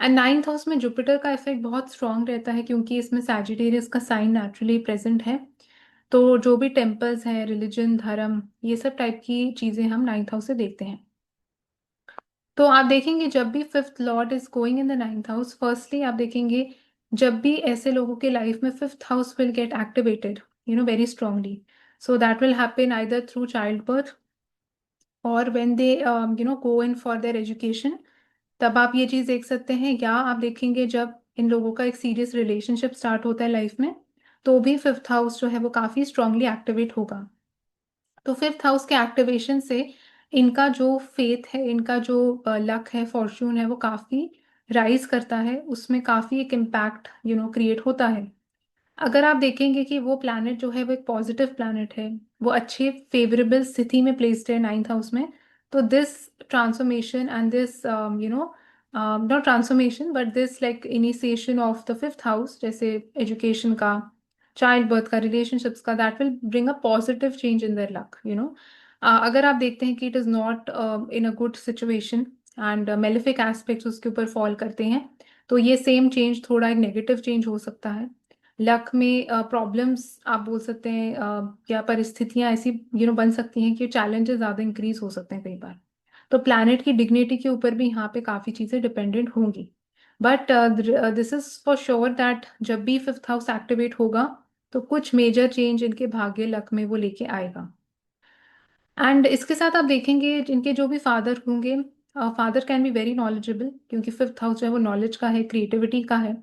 एंड नाइन्थ हाउस में जुपिटर का इफेक्ट बहुत स्ट्रांग रहता है क्योंकि इसमें सैजिटेरियस का साइन नेचुरली प्रेजेंट है। तो जो भी टेम्पल्स हैं, रिलीजन, धर्म, ये सब टाइप की चीज़ें हम नाइन्थ हाउस से देखते हैं। तो आप देखेंगे जब भी fifth lord is going in the ninth house, firstly आप देखेंगे जब भी ऐसे लोगों के लाइफ में fifth house will get activated very strongly. So that will happen either through child birth, और when they go in for their education, तब आप ये चीज़ देख सकते हैं। या आप देखेंगे जब इन लोगों का एक सीरियस रिलेशनशिप स्टार्ट होता है लाइफ में, तो भी फिफ्थ हाउस जो है वो काफ़ी स्ट्रांगली एक्टिवेट होगा। तो फिफ्थ हाउस के एक्टिवेशन से इनका जो फेथ है, इनका जो लक है, फॉर्च्यून है, वो काफ़ी राइज करता है, उसमें काफ़ी एक इम्पैक्ट क्रिएट होता है। अगर आप देखेंगे कि वो प्लैनेट जो है वो एक पॉजिटिव प्लैनेट है, वो अच्छे फेवरेबल स्थिति में प्लेस्ड है नाइन्थ हाउस में, तो this transformation and this not transformation but this like initiation of the fifth house, जैसे एजुकेशन का, चाइल्ड बर्थ का, रिलेशनशिप्स का, that will bring a positive change in their luck अगर आप देखते हैं कि it is not in a good situation and malefic aspects उसके ऊपर फॉल करते हैं, तो ये सेम चेंज थोड़ा एक नेगेटिव चेंज हो सकता है। लक में प्रॉब्लम्स आप बोल सकते हैं, या परिस्थितियां ऐसी बन सकती हैं कि चैलेंजेस ज़्यादा इंक्रीज हो सकते हैं कई बार। तो प्लैनेट की डिग्निटी के ऊपर भी यहाँ पे काफ़ी चीज़ें डिपेंडेंट होंगी। But this is for sure that जब भी फिफ्थ हाउस एक्टिवेट होगा, तो कुछ मेजर चेंज इनके भाग्य लक में वो लेके आएगा। एंड इसके साथ आप देखेंगे इनके जो भी फादर होंगे, father can be very knowledgeable, क्योंकि फिफ्थ हाउस जो है वो नॉलेज का है, क्रिएटिविटी का है।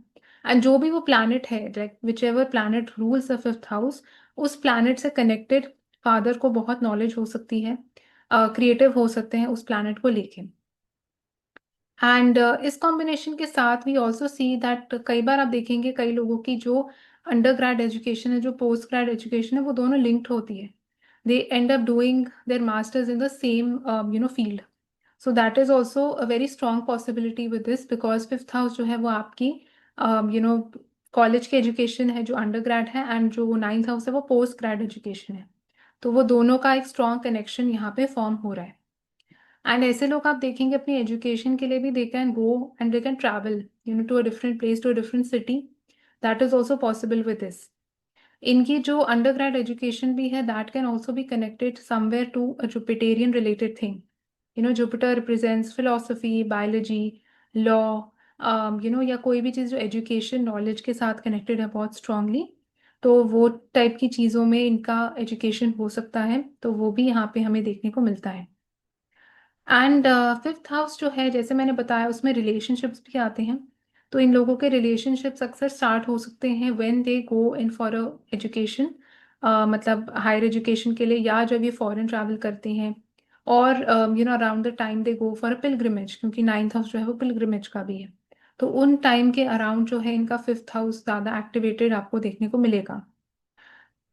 एंड जो भी वो प्लैनेट है, like which ever planet rules the fifth house, उस प्लैनेट से कनेक्टेड फादर को बहुत नॉलेज हो सकती है, क्रिएटिव हो सकते हैं उस प्लैनेट को लेके। एंड इस कॉम्बिनेशन के साथ वी ऑल्सो सी दैट कई बार आप देखेंगे कई लोगों की जो अंडर ग्रेड एजुकेशन है, जो पोस्ट ग्रेड एजुकेशन है, वो दोनों लिंक्ड होती है। They end up doing their masters in the same field. So that is also a very strong possibility with this, because fifth house जो है वो आपकी कॉलेज की एजुकेशन है जो अंडर ग्रेड है, एंड जो नाइन्थ हाउस है वो पोस्ट ग्रेड एजुकेशन है। तो वो दोनों का एक स्ट्रॉन्ग कनेक्शन यहाँ पे फॉर्म हो रहा है। एंड ऐसे लोग आप देखेंगे अपनी एजुकेशन के लिए भी they can go and they can travel to a different place, to a different city. That is also possible with this. इनकी जो अंडर ग्रेड एजुकेशन भी है, that can also be connected somewhere to a Jupiterian related thing. Jupiter represents philosophy, biology, law, या कोई भी चीज़ जो एजुकेशन नॉलेज के साथ कनेक्टेड है बहुत स्ट्रांगली, तो वो टाइप की चीज़ों में इनका एजुकेशन हो सकता है, तो वो भी यहाँ पे हमें देखने को मिलता है। एंड फिफ्थ हाउस जो है, जैसे मैंने बताया, उसमें रिलेशनशिप्स भी आते हैं। तो इन लोगों के रिलेशनशिप्स अक्सर स्टार्ट हो सकते हैं when they go in for a education, मतलब हायर एजुकेशन के लिए, या जब ये फॉरेन ट्रैवल करते हैं, और around the time they go for a pilgrimage, क्योंकि नाइन्थ हाउस जो है वो पिलग्रिमेज का भी है। तो उन टाइम के अराउंड जो है इनका फिफ्थ हाउस ज़्यादा एक्टिवेटेड आपको देखने को मिलेगा।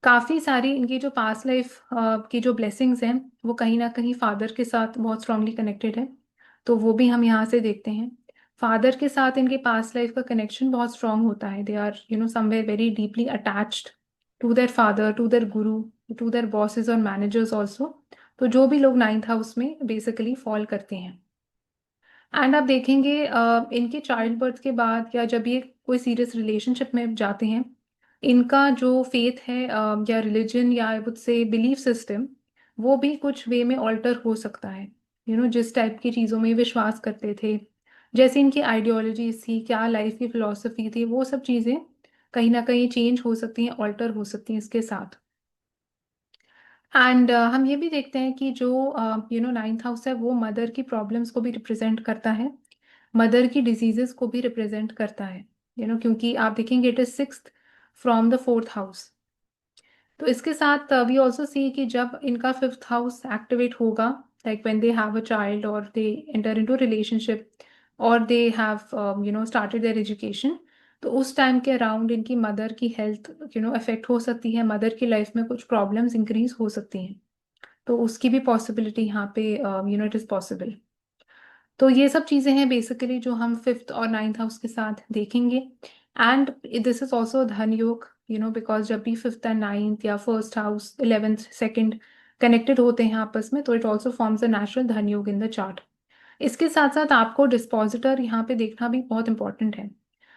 काफ़ी सारी इनकी जो पास्ट लाइफ की जो ब्लेसिंग्स हैं, वो कहीं ना कहीं फादर के साथ बहुत स्ट्रांगली कनेक्टेड है। तो वो भी हम यहाँ से देखते हैं। फादर के साथ इनके पास्ट लाइफ का कनेक्शन बहुत स्ट्रांग होता है। They are somewhere very deeply attached to their father, to their guru, to their bosses और मैनेजर्स ऑल्सो। तो जो भी लोग नाइन्थ हाउस में बेसिकली फॉल करते हैं। एंड आप देखेंगे इनके चाइल्ड बर्थ के बाद, या जब ये कोई सीरियस रिलेशनशिप में जाते हैं, इनका जो फेथ है, या रिलीजन, या आई वुड से बिलीफ सिस्टम, वो भी कुछ वे में ऑल्टर हो सकता है। जिस टाइप की चीज़ों में विश्वास करते थे, जैसे इनकी आइडियोलॉजी थी, क्या लाइफ की फिलॉसफी थी, वो सब चीज़ें कहीं ना कहीं चेंज हो सकती हैं, ऑल्टर हो सकती हैं इसके साथ। एंड हम ये भी देखते हैं कि जो नाइन्थ हाउस है वो मदर की प्रॉब्लम्स को भी रिप्रेजेंट करता है, मदर की डिजीजेस को भी रिप्रेजेंट करता है। क्योंकि आप देखेंगे it is sixth from the fourth house. तो इसके साथ वी ऑल्सो सी कि जब इनका फिफ्थ हाउस एक्टिवेट होगा, like when they have a child और दे एंटर इनटू रिलेशनशिप, और they have started there education, तो उस टाइम के अराउंड इनकी मदर की हेल्थ अफेक्ट हो सकती है, मदर की लाइफ में कुछ प्रॉब्लम्स इंक्रीज हो सकती हैं। तो उसकी भी पॉसिबिलिटी यहाँ पे इट इज़ पॉसिबल। तो ये सब चीज़ें हैं बेसिकली जो हम फिफ्थ और नाइन्थ हाउस के साथ देखेंगे। एंड दिस इज ऑल्सो धन योग, बिकॉज जब भी फिफ्थ एंड नाइन्थ या first house, eleventh, second connected होते हैं आपस में, तो it also forms a natural धन योग इन द चार्ट। इसके साथ साथ आपको डिस्पोजिटर यहाँ पे देखना भी बहुत इंपॉर्टेंट है।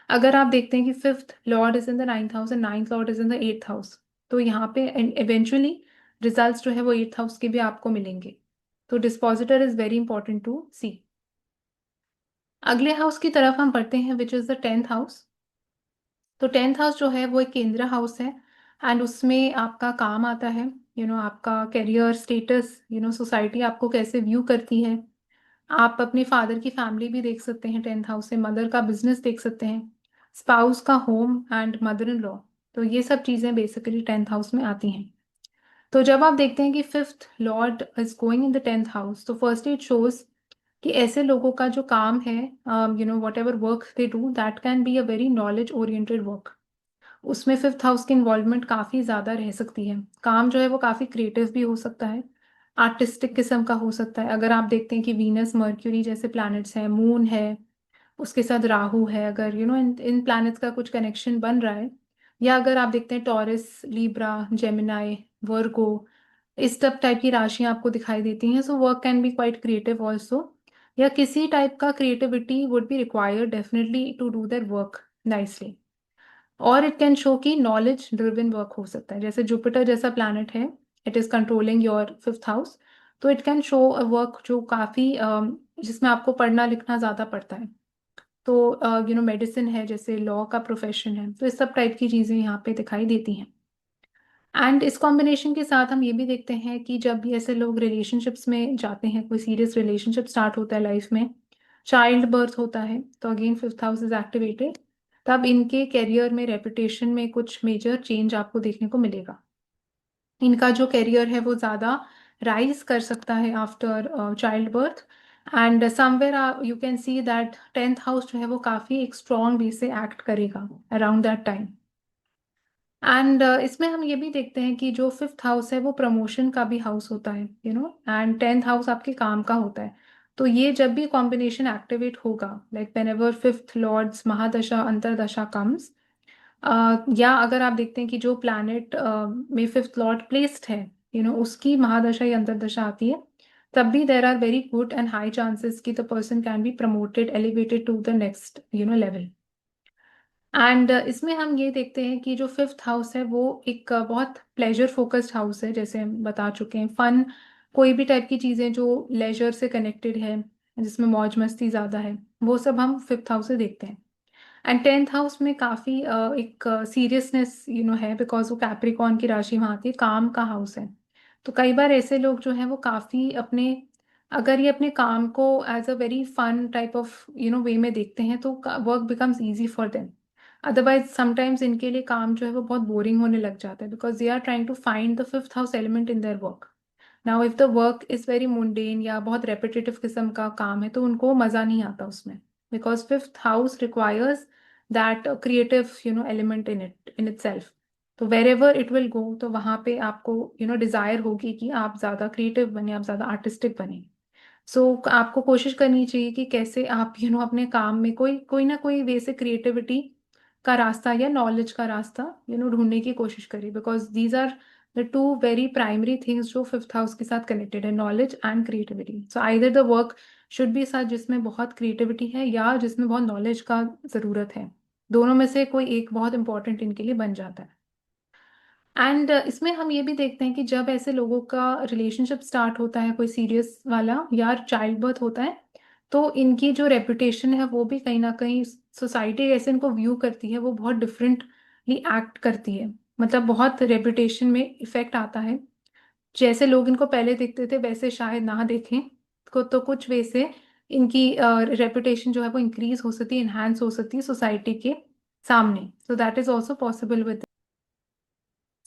अगर आप देखते हैं कि fifth lord is in the ninth house and ninth Lord is in the eighth house, तो यहाँ पे इवेंचुअली रिजल्ट्स जो है वो एट्थ हाउस के भी आपको मिलेंगे। तो dispositor is very important to see. अगले हाउस की तरफ हम बढ़ते हैं, which is the tenth house. तो टेंथ हाउस जो है वो एक केंद्र हाउस है, एंड उसमें आपका काम आता है। आपका करियर स्टेटस, सोसाइटी आपको कैसे व्यू करती है। आप अपने फादर की फैमिली भी देख सकते हैं 10th हाउस से, मदर का बिजनेस देख सकते हैं, स्पाउस का home and mother in law. तो ये सब चीजें बेसिकली 10th हाउस में आती हैं। तो जब आप देखते हैं कि fifth lord is going in the 10th house, तो फर्स्ट इट शोज कि ऐसे लोगों का जो काम है, what ever work they do, that can be a very knowledge oriented work. उसमें 5th हाउस की इन्वॉल्वमेंट काफ़ी ज़्यादा रह सकती है। काम जो है वो काफ़ी क्रिएटिव भी हो सकता है, आर्टिस्टिक किस्म का हो सकता है। अगर आप देखते हैं कि वीनस मर्क्यूरी जैसे प्लैनेट्स हैं, मून है, उसके साथ राहु है, अगर इन इन प्लैनेट्स का कुछ कनेक्शन बन रहा है, या अगर आप देखते हैं टॉरस, लीब्रा, जेमिनाई, वर्गो, इस सब टाइप की राशियां आपको दिखाई देती हैं, so work can be quite creative also, या किसी टाइप का creativity would be required definitely to do their work nicely. और इट कैन शो कि नॉलेज ड्रिवन वर्क हो सकता है, जैसे जुपिटर जैसा प्लैनेट है, it is controlling your 5th house. तो it can show a work जो काफ़ी जिसमें आपको पढ़ना लिखना ज़्यादा पड़ता है। तो मेडिसिन है, जैसे लॉ का प्रोफेशन है, तो इस सब टाइप की चीज़ें यहाँ पे दिखाई देती हैं। एंड इस कॉम्बिनेशन के साथ हम ये भी देखते हैं कि जब भी ऐसे लोग रिलेशनशिप्स में जाते हैं, कोई सीरियस रिलेशनशिप स्टार्ट होता है लाइफ में, चाइल्ड बर्थ होता है, तो again 5th house is activated, तब इनके करियर में, रेपुटेशन में कुछ मेजर चेंज आपको देखने को मिलेगा। इनका जो करियर है वो ज़्यादा राइज कर सकता है after child birth. And somewhere you can see that 10th house जो है वो काफ़ी एक स्ट्रॉन्ग वे से एक्ट करेगा अराउंड दैट टाइम। एंड इसमें हम ये भी देखते हैं कि जो 5th हाउस है वो प्रमोशन का भी हाउस होता है, एंड 10th हाउस आपके काम का होता है। तो ये जब भी कॉम्बिनेशन एक्टिवेट होगा, like whenever 5th lord's mahadasha antardasha comes, या अगर आप देखते हैं कि जो प्लैनेट में 5th लॉर्ड प्लेस्ड है, उसकी महादशा या अंतरदशा आती है, तब भी there are very good and high chances कि the person can be promoted, elevated to the next level. And इसमें हम ये देखते हैं कि जो 5th हाउस है वो एक बहुत प्लेजर फोकस्ड हाउस है, जैसे हम बता चुके हैं। फन, कोई भी टाइप की चीज़ें जो लेजर से कनेक्टेड है, जिसमें मौज मस्ती ज़्यादा है, वो सब हम 5th हाउस से देखते हैं। एंड 10th हाउस में काफ़ी एक सीरियसनेस है, बिकॉज वो कैप्रिकॉर्न की राशि वहाँ आती है, काम का हाउस है। तो कई बार ऐसे लोग जो हैं वो काफ़ी अपने, अगर ये अपने काम को as a very fun type of way में देखते हैं, तो work becomes easy for them. Otherwise sometimes इनके लिए काम जो है वो बहुत बोरिंग होने लग जाता है, because they are trying to find the 5th house element in their work. Now if the work is very mundane या बहुत रेपिटेटिव किस्म का काम है, तो उनको मज़ा नहीं आता उसमें, because 5th house requires that creative element in itself. तो wherever it will go, तो वहाँ पे आपको डिजायर होगी कि आप ज़्यादा क्रिएटिव बने, आप ज़्यादा आर्टिस्टिक बने। सो आपको कोशिश करनी चाहिए कि कैसे आप अपने काम में कोई कोई ना कोई वे से क्रिएटिविटी का रास्ता या नॉलेज का रास्ता ढूंढने की कोशिश करें, because these are the two very primary things जो 5th हाउस के साथ कनेक्टेड है, knowledge and creativity. So either the work should be साथ जिसमें बहुत क्रिएटिविटी है या जिसमें बहुत नॉलेज का ज़रूरत है, दोनों में से कोई एक बहुत इंपॉर्टेंट इनके लिए बन जाता है। एंड इसमें हम ये भी देखते हैं कि जब ऐसे लोगों का रिलेशनशिप स्टार्ट होता है, कोई सीरियस वाला, या चाइल्ड बर्थ होता है, तो इनकी जो रेपुटेशन है वो भी कहीं ना कहीं सोसाइटी जैसे इनको व्यू करती है, वो बहुत डिफरेंटली एक्ट करती है। मतलब बहुत रेपुटेशन में इफेक्ट आता है, जैसे लोग इनको पहले देखते थे वैसे शायद ना देखें को, तो कुछ वे से इनकी रेपुटेशन जो है वो इंक्रीज हो सकती है, इन्हांस हो सकती है सोसाइटी के सामने। So that is also possible with.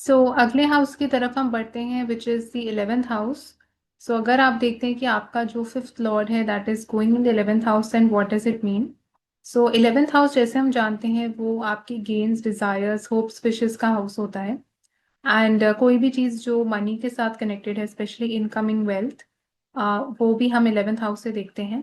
So अगले हाउस की तरफ हम बढ़ते हैं, which is the 11th house. So अगर आप देखते हैं कि आपका जो 5th लॉर्ड है that is going in the 11th house, and what does it mean. So 11th house जैसे हम जानते हैं वो आपकी गेन्स, डिजायर्स, होप्स, विशेस का हाउस होता है। एंड कोई भी चीज़ जो मनी के साथ कनेक्टेड है, स्पेशली इनकमिंग वेल्थ, वो भी हम 11th हाउस से देखते हैं।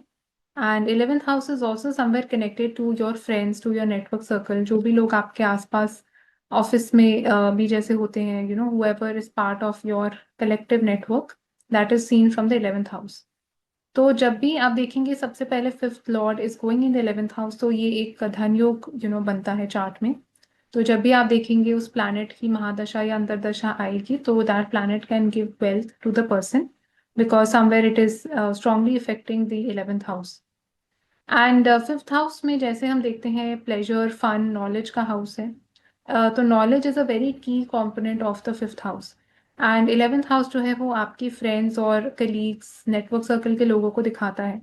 And 11th house is also somewhere connected to your friends, to your network circle, जो भी लोग आपके आसपास ऑफिस में भी जैसे होते हैं, whoever is part of your collective network, that is seen from the 11th house. तो जब भी आप देखेंगे सबसे पहले 5th Lord is going in the 11th house, तो ये एक धन योग बनता है चार्ट में। तो जब भी आप देखेंगे उस प्लैनेट की महादशा या अंतरदशा आएगी, तो that planet can give wealth to the person, because somewhere it is strongly affecting the 11th house. And 5th house में जैसे हम देखते हैं प्लेजर, फन, नॉलेज का हाउस है। तो knowledge is a very key component of the 5th house. And 11th house जो है वो आपकी फ्रेंड्स और कलीग्स नेटवर्क सर्कल के लोगों को दिखाता है।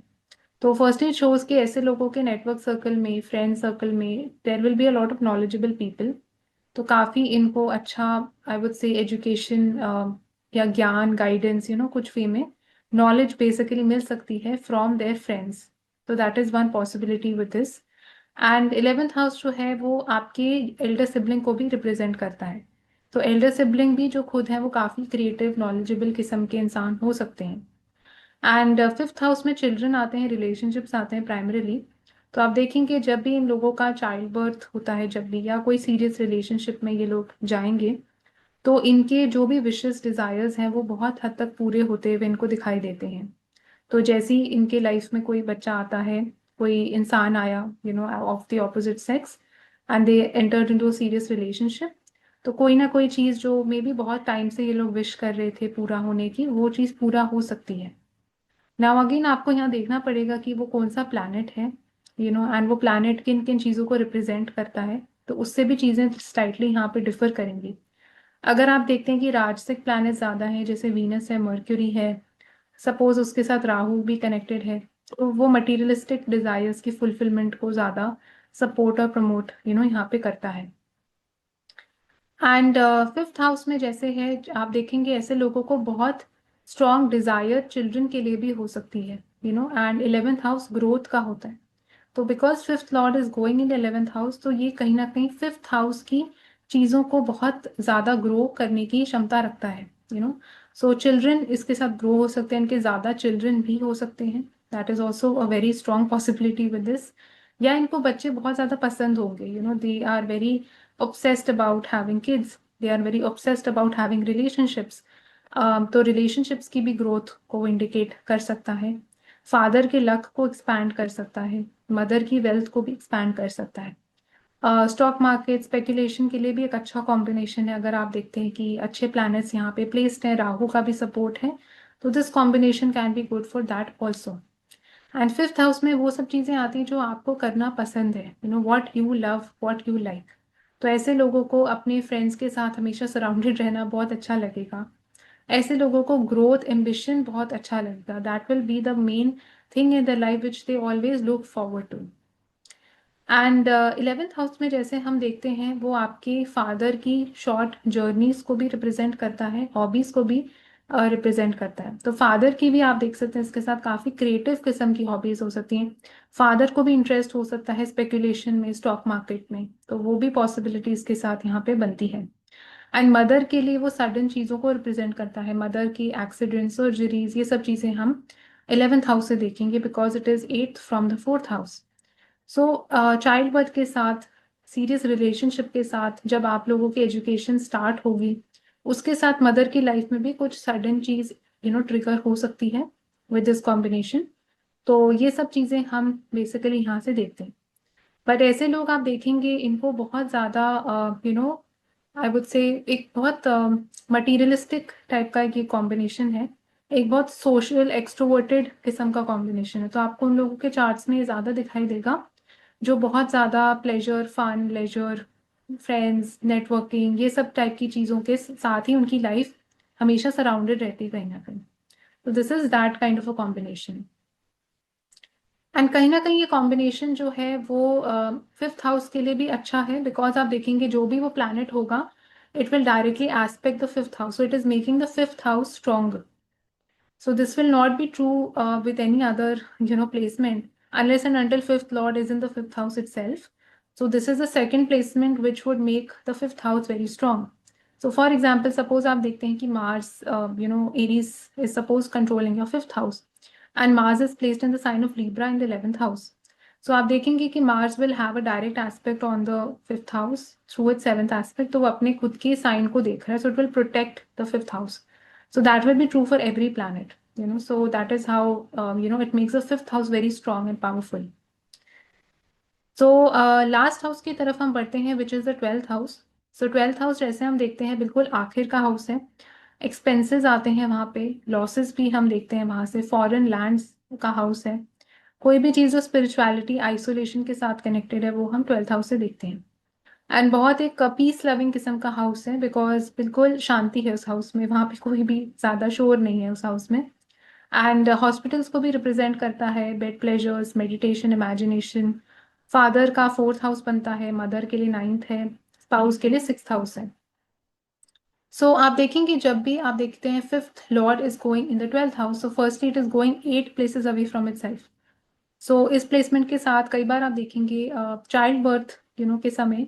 तो फर्स्ट इट शोज कि ऐसे लोगों के नेटवर्क सर्कल में, फ्रेंड सर्कल में there will be a lot of knowledgeable people. तो काफ़ी इनको अच्छा, आई वुड से एजुकेशन या ज्ञान, गाइडेंस, कुछ वे में नॉलेज बेसिकली मिल सकती है फ्रॉम देयर फ्रेंड्स। तो that is one possibility with this. And 11th house जो है वो आपके एल्डर सिबलिंग को भी रिप्रेजेंट करता है। तो एल्डर सिबलिंग भी जो खुद है वो काफ़ी क्रिएटिव, नॉलेजेबल किस्म के इंसान हो सकते हैं। एंड फिफ्थ हाउस में चिल्ड्रन आते हैं, रिलेशनशिप्स आते हैं प्राइमरीली। तो आप देखेंगे जब भी इन लोगों का चाइल्ड बर्थ होता है, जब भी या कोई सीरियस रिलेशनशिप में ये लोग जाएंगे, तो इनके जो भी विशेस डिजायर्स हैं वो बहुत हद तक पूरे होते हुए इनको दिखाई देते हैं। तो जैसे ही इनके लाइफ में कोई बच्चा आता है, कोई इंसान आया of the opposite sex, and they entered into serious relationship, तो कोई ना कोई चीज़ जो मे बी बहुत टाइम से ये लोग विश कर रहे थे पूरा होने की, वो चीज़ पूरा हो सकती है। नाउ अगेन आपको यहाँ देखना पड़ेगा कि वो कौन सा प्लैनेट है, एंड वो प्लैनेट किन किन चीज़ों को रिप्रेजेंट करता है। तो उससे भी चीज़ें स्लाइटली यहाँ पे डिफर करेंगी। अगर आप देखते हैं कि राजसिक प्लैनेट ज़्यादा है, जैसे वीनस है, मर्क्यूरी है, सपोज उसके साथ राहु भी कनेक्टेड है, तो वो मटीरियलिस्टिक डिजायर्स की फुलफिलमेंट को ज़्यादा सपोर्ट और प्रमोट यहाँ पे करता है। एंड फिफ्थ हाउस में जैसे है, आप देखेंगे ऐसे लोगों को बहुत स्ट्रॉन्ग डिजायर चिल्ड्रन के लिए भी हो सकती है, एंड 11th हाउस ग्रोथ का होता है। तो because fifth lord is going in 11th house, तो ये कहीं ना कहीं फिफ्थ हाउस की चीज़ों को बहुत ज़्यादा ग्रो करने की क्षमता रखता है। सो चिल्ड्रन इसके साथ ग्रो हो सकते हैं, इनके ज़्यादा चिल्ड्रन भी हो सकते हैं। That is also a very strong possibility with this. या इनको बच्चे बहुत ज़्यादा पसंद होंगे, they are very obsessed about having kids, they are very obsessed about having relationships. तो रिलेशनशिप्स की भी ग्रोथ को इंडिकेट कर सकता है, फादर के लक को एक्सपैंड कर सकता है, मदर की वेल्थ को भी एक्सपैंड कर सकता है। स्टॉक मार्केट स्पेकुलेशन के लिए भी एक अच्छा कॉम्बिनेशन है। अगर आप देखते हैं कि अच्छे प्लैनेट्स यहाँ पे प्लेस्ड हैं, राहु का भी सपोर्ट है, तो this combination can be good for that also. And fifth house में वो सब चीज़ें आती हैं जो आपको करना पसंद है, what you love, what you like. तो ऐसे लोगों को अपने फ्रेंड्स के साथ हमेशा सराउंडेड रहना बहुत अच्छा लगेगा। ऐसे लोगों को ग्रोथ एम्बिशन बहुत अच्छा लगेगा। That will be the main thing in the life which they always look forward to. And 11th house में जैसे हम देखते हैं वो आपके फादर की शॉर्ट जर्नीज को भी रिप्रेजेंट करता है, हॉबीज को भी रिप्रेजेंट करता है। तो फादर की भी आप देख सकते हैं इसके साथ काफ़ी क्रिएटिव किस्म की हॉबीज हो सकती हैं। फादर को भी इंटरेस्ट हो सकता है स्पेकुलेशन में, स्टॉक मार्केट में, तो वो भी पॉसिबिलिटी इसके साथ यहाँ पे बनती है। एंड मदर के लिए वो सडन चीज़ों को रिप्रेजेंट करता है, मदर की एक्सीडेंट, सर्जरीज, ये सब चीज़ें हम 11th हाउस से देखेंगे because it is 8th from the 4th house. So child birth के साथ, सीरियस रिलेशनशिप के साथ, जब आप लोगों की एजुकेशन स्टार्ट होगी, उसके साथ मदर की लाइफ में भी कुछ सडन चीज ट्रिगर हो सकती है विद दिस कॉम्बिनेशन। तो ये सब चीज़ें हम बेसिकली यहाँ से देखते हैं। बट ऐसे लोग आप देखेंगे इनको बहुत ज़्यादा आई वुड से एक बहुत मटीरियलिस्टिक टाइप का एक ये कॉम्बिनेशन है, एक बहुत सोशल एक्सट्रोवर्टेड किस्म का कॉम्बिनेशन है। तो आपको उन लोगों के चार्ट्स में ज़्यादा दिखाई देगा जो बहुत ज़्यादा pleasure, fun, leisure, friends, networking, ये सब टाइप की चीज़ों के साथ ही उनकी लाइफ हमेशा सराउंडेड रहती है कहीं ना कहीं। तो this is that kind of a combination. And कहीं ना कहीं ये कॉम्बिनेशन जो है वो फिफ्थ हाउस के लिए भी अच्छा है बिकॉज आप देखेंगे जो भी वो प्लैनेट होगा, it will directly aspect the fifth house, so it is making the fifth house strong. So this will not be true with any other, placement unless and until fifth lord is in the fifth house itself. So this is the second placement which would make the fifth house very strong. So for example, suppose आप देखते हैं कि Mars, Aries is supposed controlling your fifth house, and Mars is placed in the sign of Libra in the 11th house. So आप देखेंगे कि Mars will have a direct aspect on the fifth house through its seventh aspect. तो वो अपने खुद के sign को देख रहा है, so it will protect the fifth house. So that will be true for every planet, so that is how, it makes the fifth house very strong and powerful. So last house की तरफ हम बढ़ते हैं, which is the 12th house. So 12th house जैसे हम देखते हैं बिल्कुल आखिर का हाउस है, एक्सपेंसेस आते हैं वहाँ पे, लॉसेस भी हम देखते हैं वहाँ से, फॉरेन लैंड्स का हाउस है, कोई भी चीज़ जो स्पिरिचुअलिटी, आइसोलेशन के साथ कनेक्टेड है वो हम 12th हाउस से देखते हैं। एंड बहुत एक पीस लविंग किस्म का हाउस है, बिकॉज बिल्कुल शांति है उस हाउस में, वहाँ पे कोई भी ज़्यादा शोर नहीं है उस हाउस में। एंड हॉस्पिटल्स को भी रिप्रेजेंट करता है, bed pleasures, meditation, imagination. Father का फोर्थ हाउस बनता है, मदर के लिए नाइन्थ है, स्पाउस के लिए सिक्स्थ हाउस है। आप देखेंगे जब भी आप देखते हैं fifth lord is going in the twelfth house, so firstly it is going 8 places away from it self. इस प्लेसमेंट के साथ कई बार आप देखेंगे चाइल्ड बर्थ के समय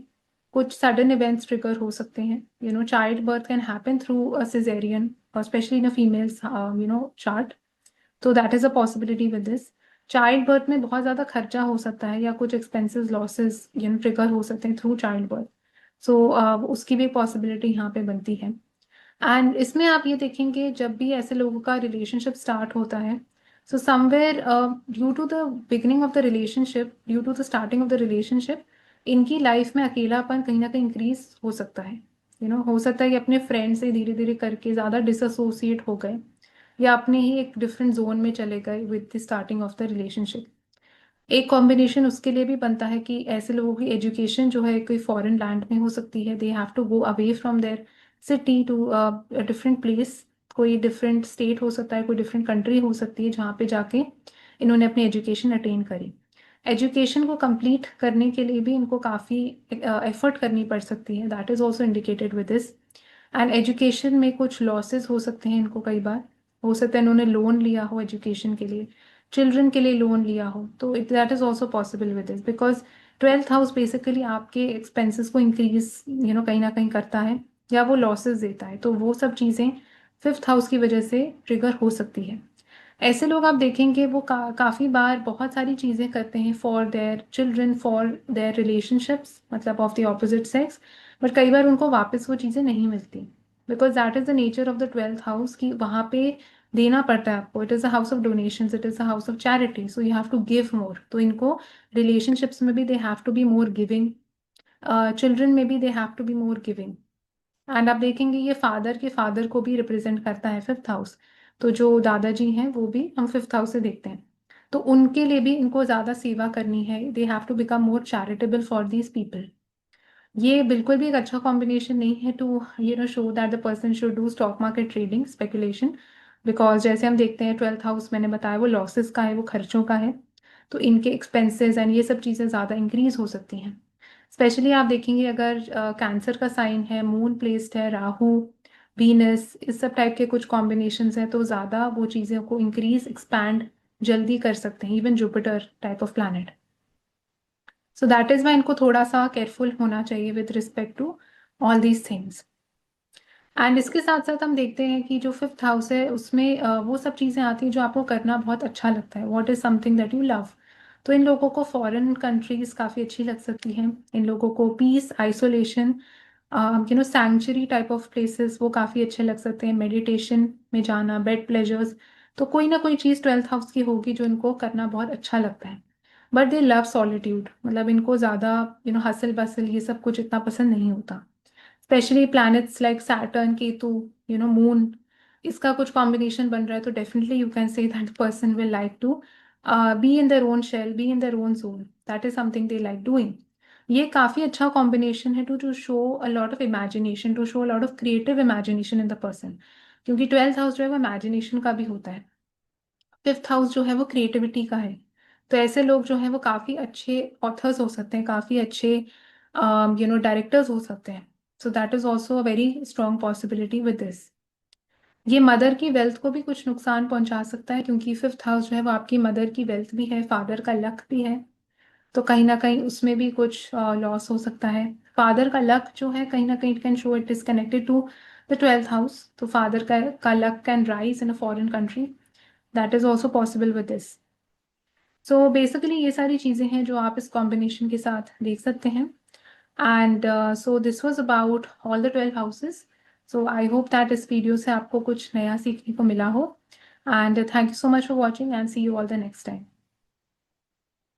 कुछ सडन इवेंट्स ट्रिगर हो सकते हैं। Child birth can happen through a caesarean, specially in a females chart. तो that is a possibility with this. Child birth में बहुत ज़्यादा खर्चा हो सकता है, या कुछ एक्सपेंसेस लॉसेस ट्रिगर हो सकते हैं थ्रू चाइल्ड बर्थ। उसकी भी पॉसिबिलिटी यहाँ पे बनती है। एंड इसमें आप ये देखेंगे जब भी ऐसे लोगों का रिलेशनशिप स्टार्ट होता है, so somewhere due to the beginning of the relationship, due to the starting of the relationship, इनकी लाइफ में अकेलापन कहीं ना कहीं इंक्रीज हो सकता है। हो सकता है कि अपने फ्रेंड से धीरे धीरे करके ज़्यादा डिसएसोसिएट हो गए, या अपने ही एक डिफरेंट जोन में चले गए with the starting of the relationship. एक कॉम्बिनेशन उसके लिए भी बनता है कि ऐसे लोगों की एजुकेशन जो है कोई फॉरेन लैंड में हो सकती है, they have to go away from their city to different place. कोई डिफरेंट स्टेट हो सकता है, कोई डिफरेंट कंट्री हो सकती है, जहाँ पे जाके इन्होंने अपनी एजुकेशन अटेन करी। एजुकेशन को कंप्लीट करने के लिए भी इनको काफ़ी एफर्ट करनी पड़ सकती है, that is also indicated with this. And education में कुछ लॉसेस हो सकते हैं इनको, कई बार हो सकता है इन्होंने लोन लिया हो एजुकेशन के लिए, चिल्ड्रन के लिए लोन लिया हो, तो that is also possible with this, because twelfth house basically आपके एक्सपेंसेस को इंक्रीज कहीं ना कहीं करता है, या वो लॉसेस देता है। तो वो सब चीज़ें फिफ्थ हाउस की वजह से ट्रिगर हो सकती है। ऐसे लोग आप देखेंगे वो काफ़ी बार बहुत सारी चीज़ें करते हैं for their children, for their relationships, मतलब of the opposite sex, but कई बार उनको वापस वो चीज़ें नहीं मिलती, because that is the nature of the twelfth house, कि वहाँ पे देना पड़ता है आपको। It is a house of donations, it is a house of charity, so you have to give more. तो इनको रिलेशनशिप्स में भी they have to be more giving, children में भी they have to be more giving. And आप देखेंगे ये फादर के फादर को भी रिप्रेजेंट करता है फिफ्थ हाउस। तो जो दादाजी हैं वो भी हम फिफ्थ हाउस से देखते हैं, तो उनके लिए भी इनको ज़्यादा सेवा करनी है, they have to become more charitable for these people. ये बिल्कुल भी एक अच्छा कॉम्बिनेशन नहीं है to show that the person should do stock market trading, speculation. Because जैसे हम देखते हैं ट्वेल्थ हाउस मैंने बताया वो लॉसेस का है, वो खर्चों का है। तो इनके एक्सपेंसेस एंड ये सब चीज़ें ज़्यादा इंक्रीज हो सकती हैं। स्पेशली आप देखेंगे अगर कैंसर का साइन है, मून प्लेस्ड है, राहु, वीनस, इस सब टाइप के कुछ कॉम्बिनेशंस हैं, तो ज़्यादा वो चीज़ें को इंक्रीज एक्सपैंड जल्दी कर सकते हैं, even Jupiter type of planet. So that is why इनको थोड़ा सा केयरफुल होना चाहिए with respect to all these things. And इसके साथ साथ हम देखते हैं कि जो फिफ्थ हाउस है उसमें वो सब चीज़ें आती हैं जो आपको करना बहुत अच्छा लगता है, what is something that you love. तो इन लोगों को फॉरेन कंट्रीज काफ़ी अच्छी लग सकती हैं, इन लोगों को peace, isolation, sanctuary type of places वो काफ़ी अच्छे लग सकते हैं, मेडिटेशन में जाना, बेड प्लेजर्स। तो कोई ना कोई चीज़ ट्वेल्थ हाउस की होगी जो इनको करना बहुत अच्छा लगता है। बट दे लव सॉलिट्यूड, मतलब इनको ज़्यादा हसल बसल ये सब कुछ इतना पसंद नहीं होता। Specially planets like Saturn, Ketu, moon, इसका कुछ कॉम्बिनेशन बन रहा है, तो definitely you can say that person will like to be in their own shell, be in their own zone, that is something they like doing. ये काफ़ी अच्छा कॉम्बिनेशन है to to show a lot of imagination, to show a lot of creative imagination in the person, क्योंकि ट्वेल्थ हाउस जो है वो इमेजिनेशन का भी होता है, फिफ्थ हाउस जो है वो क्रिएटिविटी का है। तो ऐसे लोग जो हैं वो काफ़ी अच्छे ऑथर्स हो सकते हैं, काफ़ी अच्छे डायरेक्टर्स हो सकते हैं। सो that is also a very strong possibility with this. ये मदर की वेल्थ को भी कुछ नुकसान पहुंचा सकता है, क्योंकि फिफ्थ हाउस जो है वो आपकी मदर की वेल्थ भी है, फादर का लक भी है। तो कहीं ना कहीं उसमें भी कुछ लॉस हो सकता है। फादर का लक जो है कहीं ना कहीं it can show it is connected to the twelfth house, तो फादर का luck can rise in a foreign country, that is also possible with this. So basically ये सारी चीज़ें हैं जो आप इस कॉम्बिनेशन के साथ देख सकते हैं। And so this was about all the 12 houses. So I hope that इस वीडियो से आपको कुछ नया सीखने को मिला हो, and thank you so much for watching and see you all the next time.